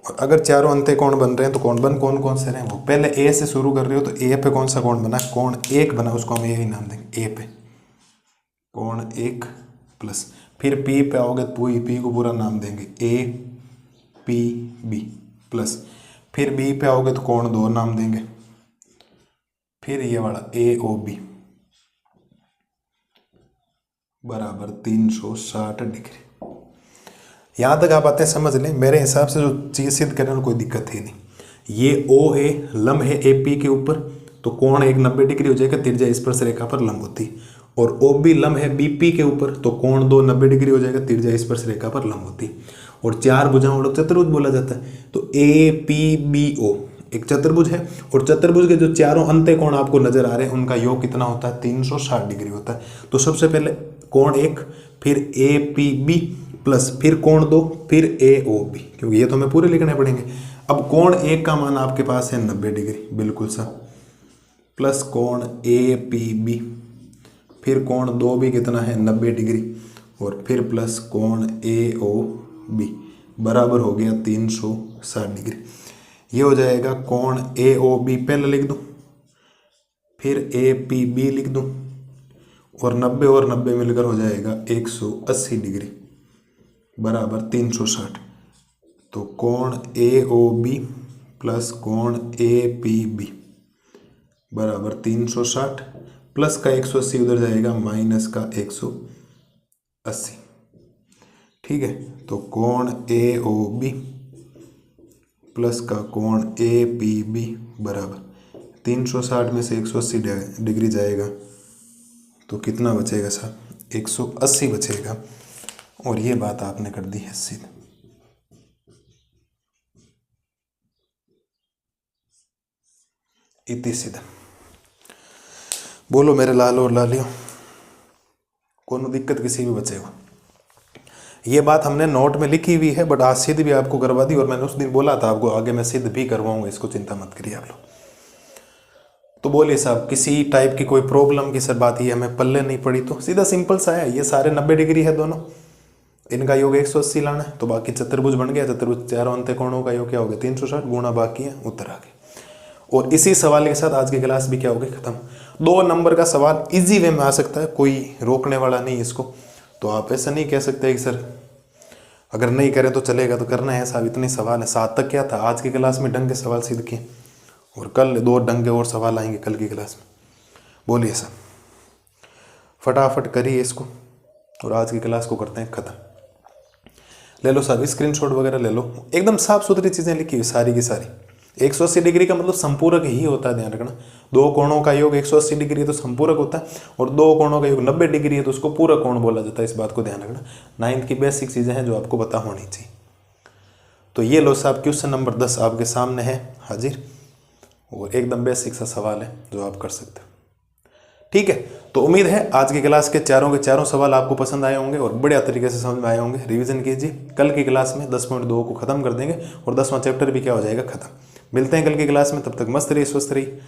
और अगर चारों अंत्य कोण बन रहे हैं तो कौन कौन से रहे हैं? वो पहले ए से शुरू कर रहे हो तो ए पे कौन सा कोण बना? कोण 1 बना, उसको हम ए ही नाम देंगे। ए पे कोण 1 प्लस, फिर पी पे आओगे तो पी को पूरा नाम देंगे ए पी बी प्लस, फिर बी पे आओगे तो कोण 2 नाम देंगे, फिर ये वाला ए ओ बी बराबर 360 डिग्री। यहां तक आप आते हैं, समझ लें। मेरे हिसाब से जो चीज सिद्ध करने में कोई दिक्कत ही नहीं। ये ओ ए लंब है ए पी के ऊपर, तो कोण 90 डिग्री हो जाएगा, त्रिज्या स्पर्श रेखा पर लंब होती। और ओ बी लंब है बी पी के ऊपर, तो कोण 90 डिग्री हो जाएगा, त्रिज्या स्पर्श रेखा पर लंब होती। और चार भुजाओं वाला चतुर्भुज बोला जाता है। तो ए पी बी ओ एक चतुर्भुज है, और चतुर्भुज के जो चारों अंत्य कोण आपको नजर आ रहे हैं उनका योग कितना होता है? 360 डिग्री होता है। तो सबसे पहले कोण 1, फिर ए पी बी प्लस, फिर कोण 2, फिर ए ओ बी, क्योंकि ये तो हमें पूरे लिखने पड़ेंगे। अब कोण 1 का मान आपके पास है 90 डिग्री, बिल्कुल सा, प्लस कोण ए पी बी, फिर कोण 2 भी कितना है? 90 डिग्री, और फिर प्लस कोण ए ओ बी बराबर हो गया 360 डिग्री। ये हो जाएगा कोण ए ओ बी पहले लिख दूं, फिर ए पी बी लिख दूं, और 90 और 90 मिलकर हो जाएगा 180 डिग्री बराबर 360। तो कोण ए ओ बी प्लस कोण ए पी बी बराबर 360, प्लस का 180 उधर जाएगा, माइनस का 180। ठीक है, तो कोण ए ओ बी प्लस का कोण ए पी बी बराबर 360 में से 180 डिग्री जाएगा, तो कितना बचेगा साहब? 180 बचेगा। और ये बात आपने कर दी है सिद्ध। इतनी सीधा। बोलो मेरे लालो और लालियो, कोनो दिक्कत किसी भी बच्चे को? ये बात हमने नोट में लिखी हुई है, बट आज सिद्ध भी आपको करवा दी, और मैंने उस दिन बोला था आपको आगे मैं सिद्ध भी करवाऊंगा, इसको चिंता मत करिए आप लोग। तो बोलिए साहब, किसी टाइप की कोई प्रॉब्लम की सर बात ये हमें पल्ले नहीं पड़ी? तो सीधा सिंपल सा है, ये सारे 90 डिग्री है दोनों, इनका योग 180 लाना है, तो बाकी चतुर्भुज बन गया। चतुर्भुज चारों अंत्य कोणों का योग क्या हो गया? 360 गुणा बाकी है, उत्तर आ गया। और इसी सवाल के साथ आज की क्लास भी क्या हो गई? खत्म। 2 नंबर का सवाल इजी वे में आ सकता है, कोई रोकने वाला नहीं इसको। तो आप ऐसा नहीं कह सकते कि सर अगर नहीं करें तो चलेगा, तो करना है साहब। इतने सवाल है। 7 तक क्या था? आज की क्लास में ढंग के सवाल सिद्ध किए, और कल 2 ढंग के और सवाल आएंगे कल की क्लास में। बोलिए साहब, फटाफट करिए इसको, और आज की क्लास को करते हैं खत्म। ले लो साहब स्क्रीनशॉट वगैरह ले लो, एकदम साफ सुथरी चीज़ें लिखी हुई सारी की सारी। 180 डिग्री का मतलब संपूरक ही होता है, ध्यान रखना। 2 कोणों का योग 180 डिग्री है तो संपूरक होता है, और 2 कोणों का योग 90 डिग्री है तो उसको पूरक कोण बोला जाता है। इस बात को ध्यान रखना। 9th की बेसिक चीज़ें हैं जो आपको पता होनी चाहिए। तो ये लो साहब, क्वेश्चन नंबर 10 आपके सामने है हाजिर, और एकदम बेसिक सा सवाल है जो आप कर सकते हो। ठीक है, तो उम्मीद है आज की क्लास के चारों सवाल आपको पसंद आए होंगे और बढ़िया तरीके से समझ में आए होंगे। रिवीजन कीजिए, कल की क्लास में 10.2 को खत्म कर देंगे और 10वां चैप्टर भी क्या हो जाएगा खत्म। मिलते हैं कल की क्लास में, तब तक मस्त रहिए, स्वस्थ रहिए।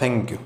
Thank you.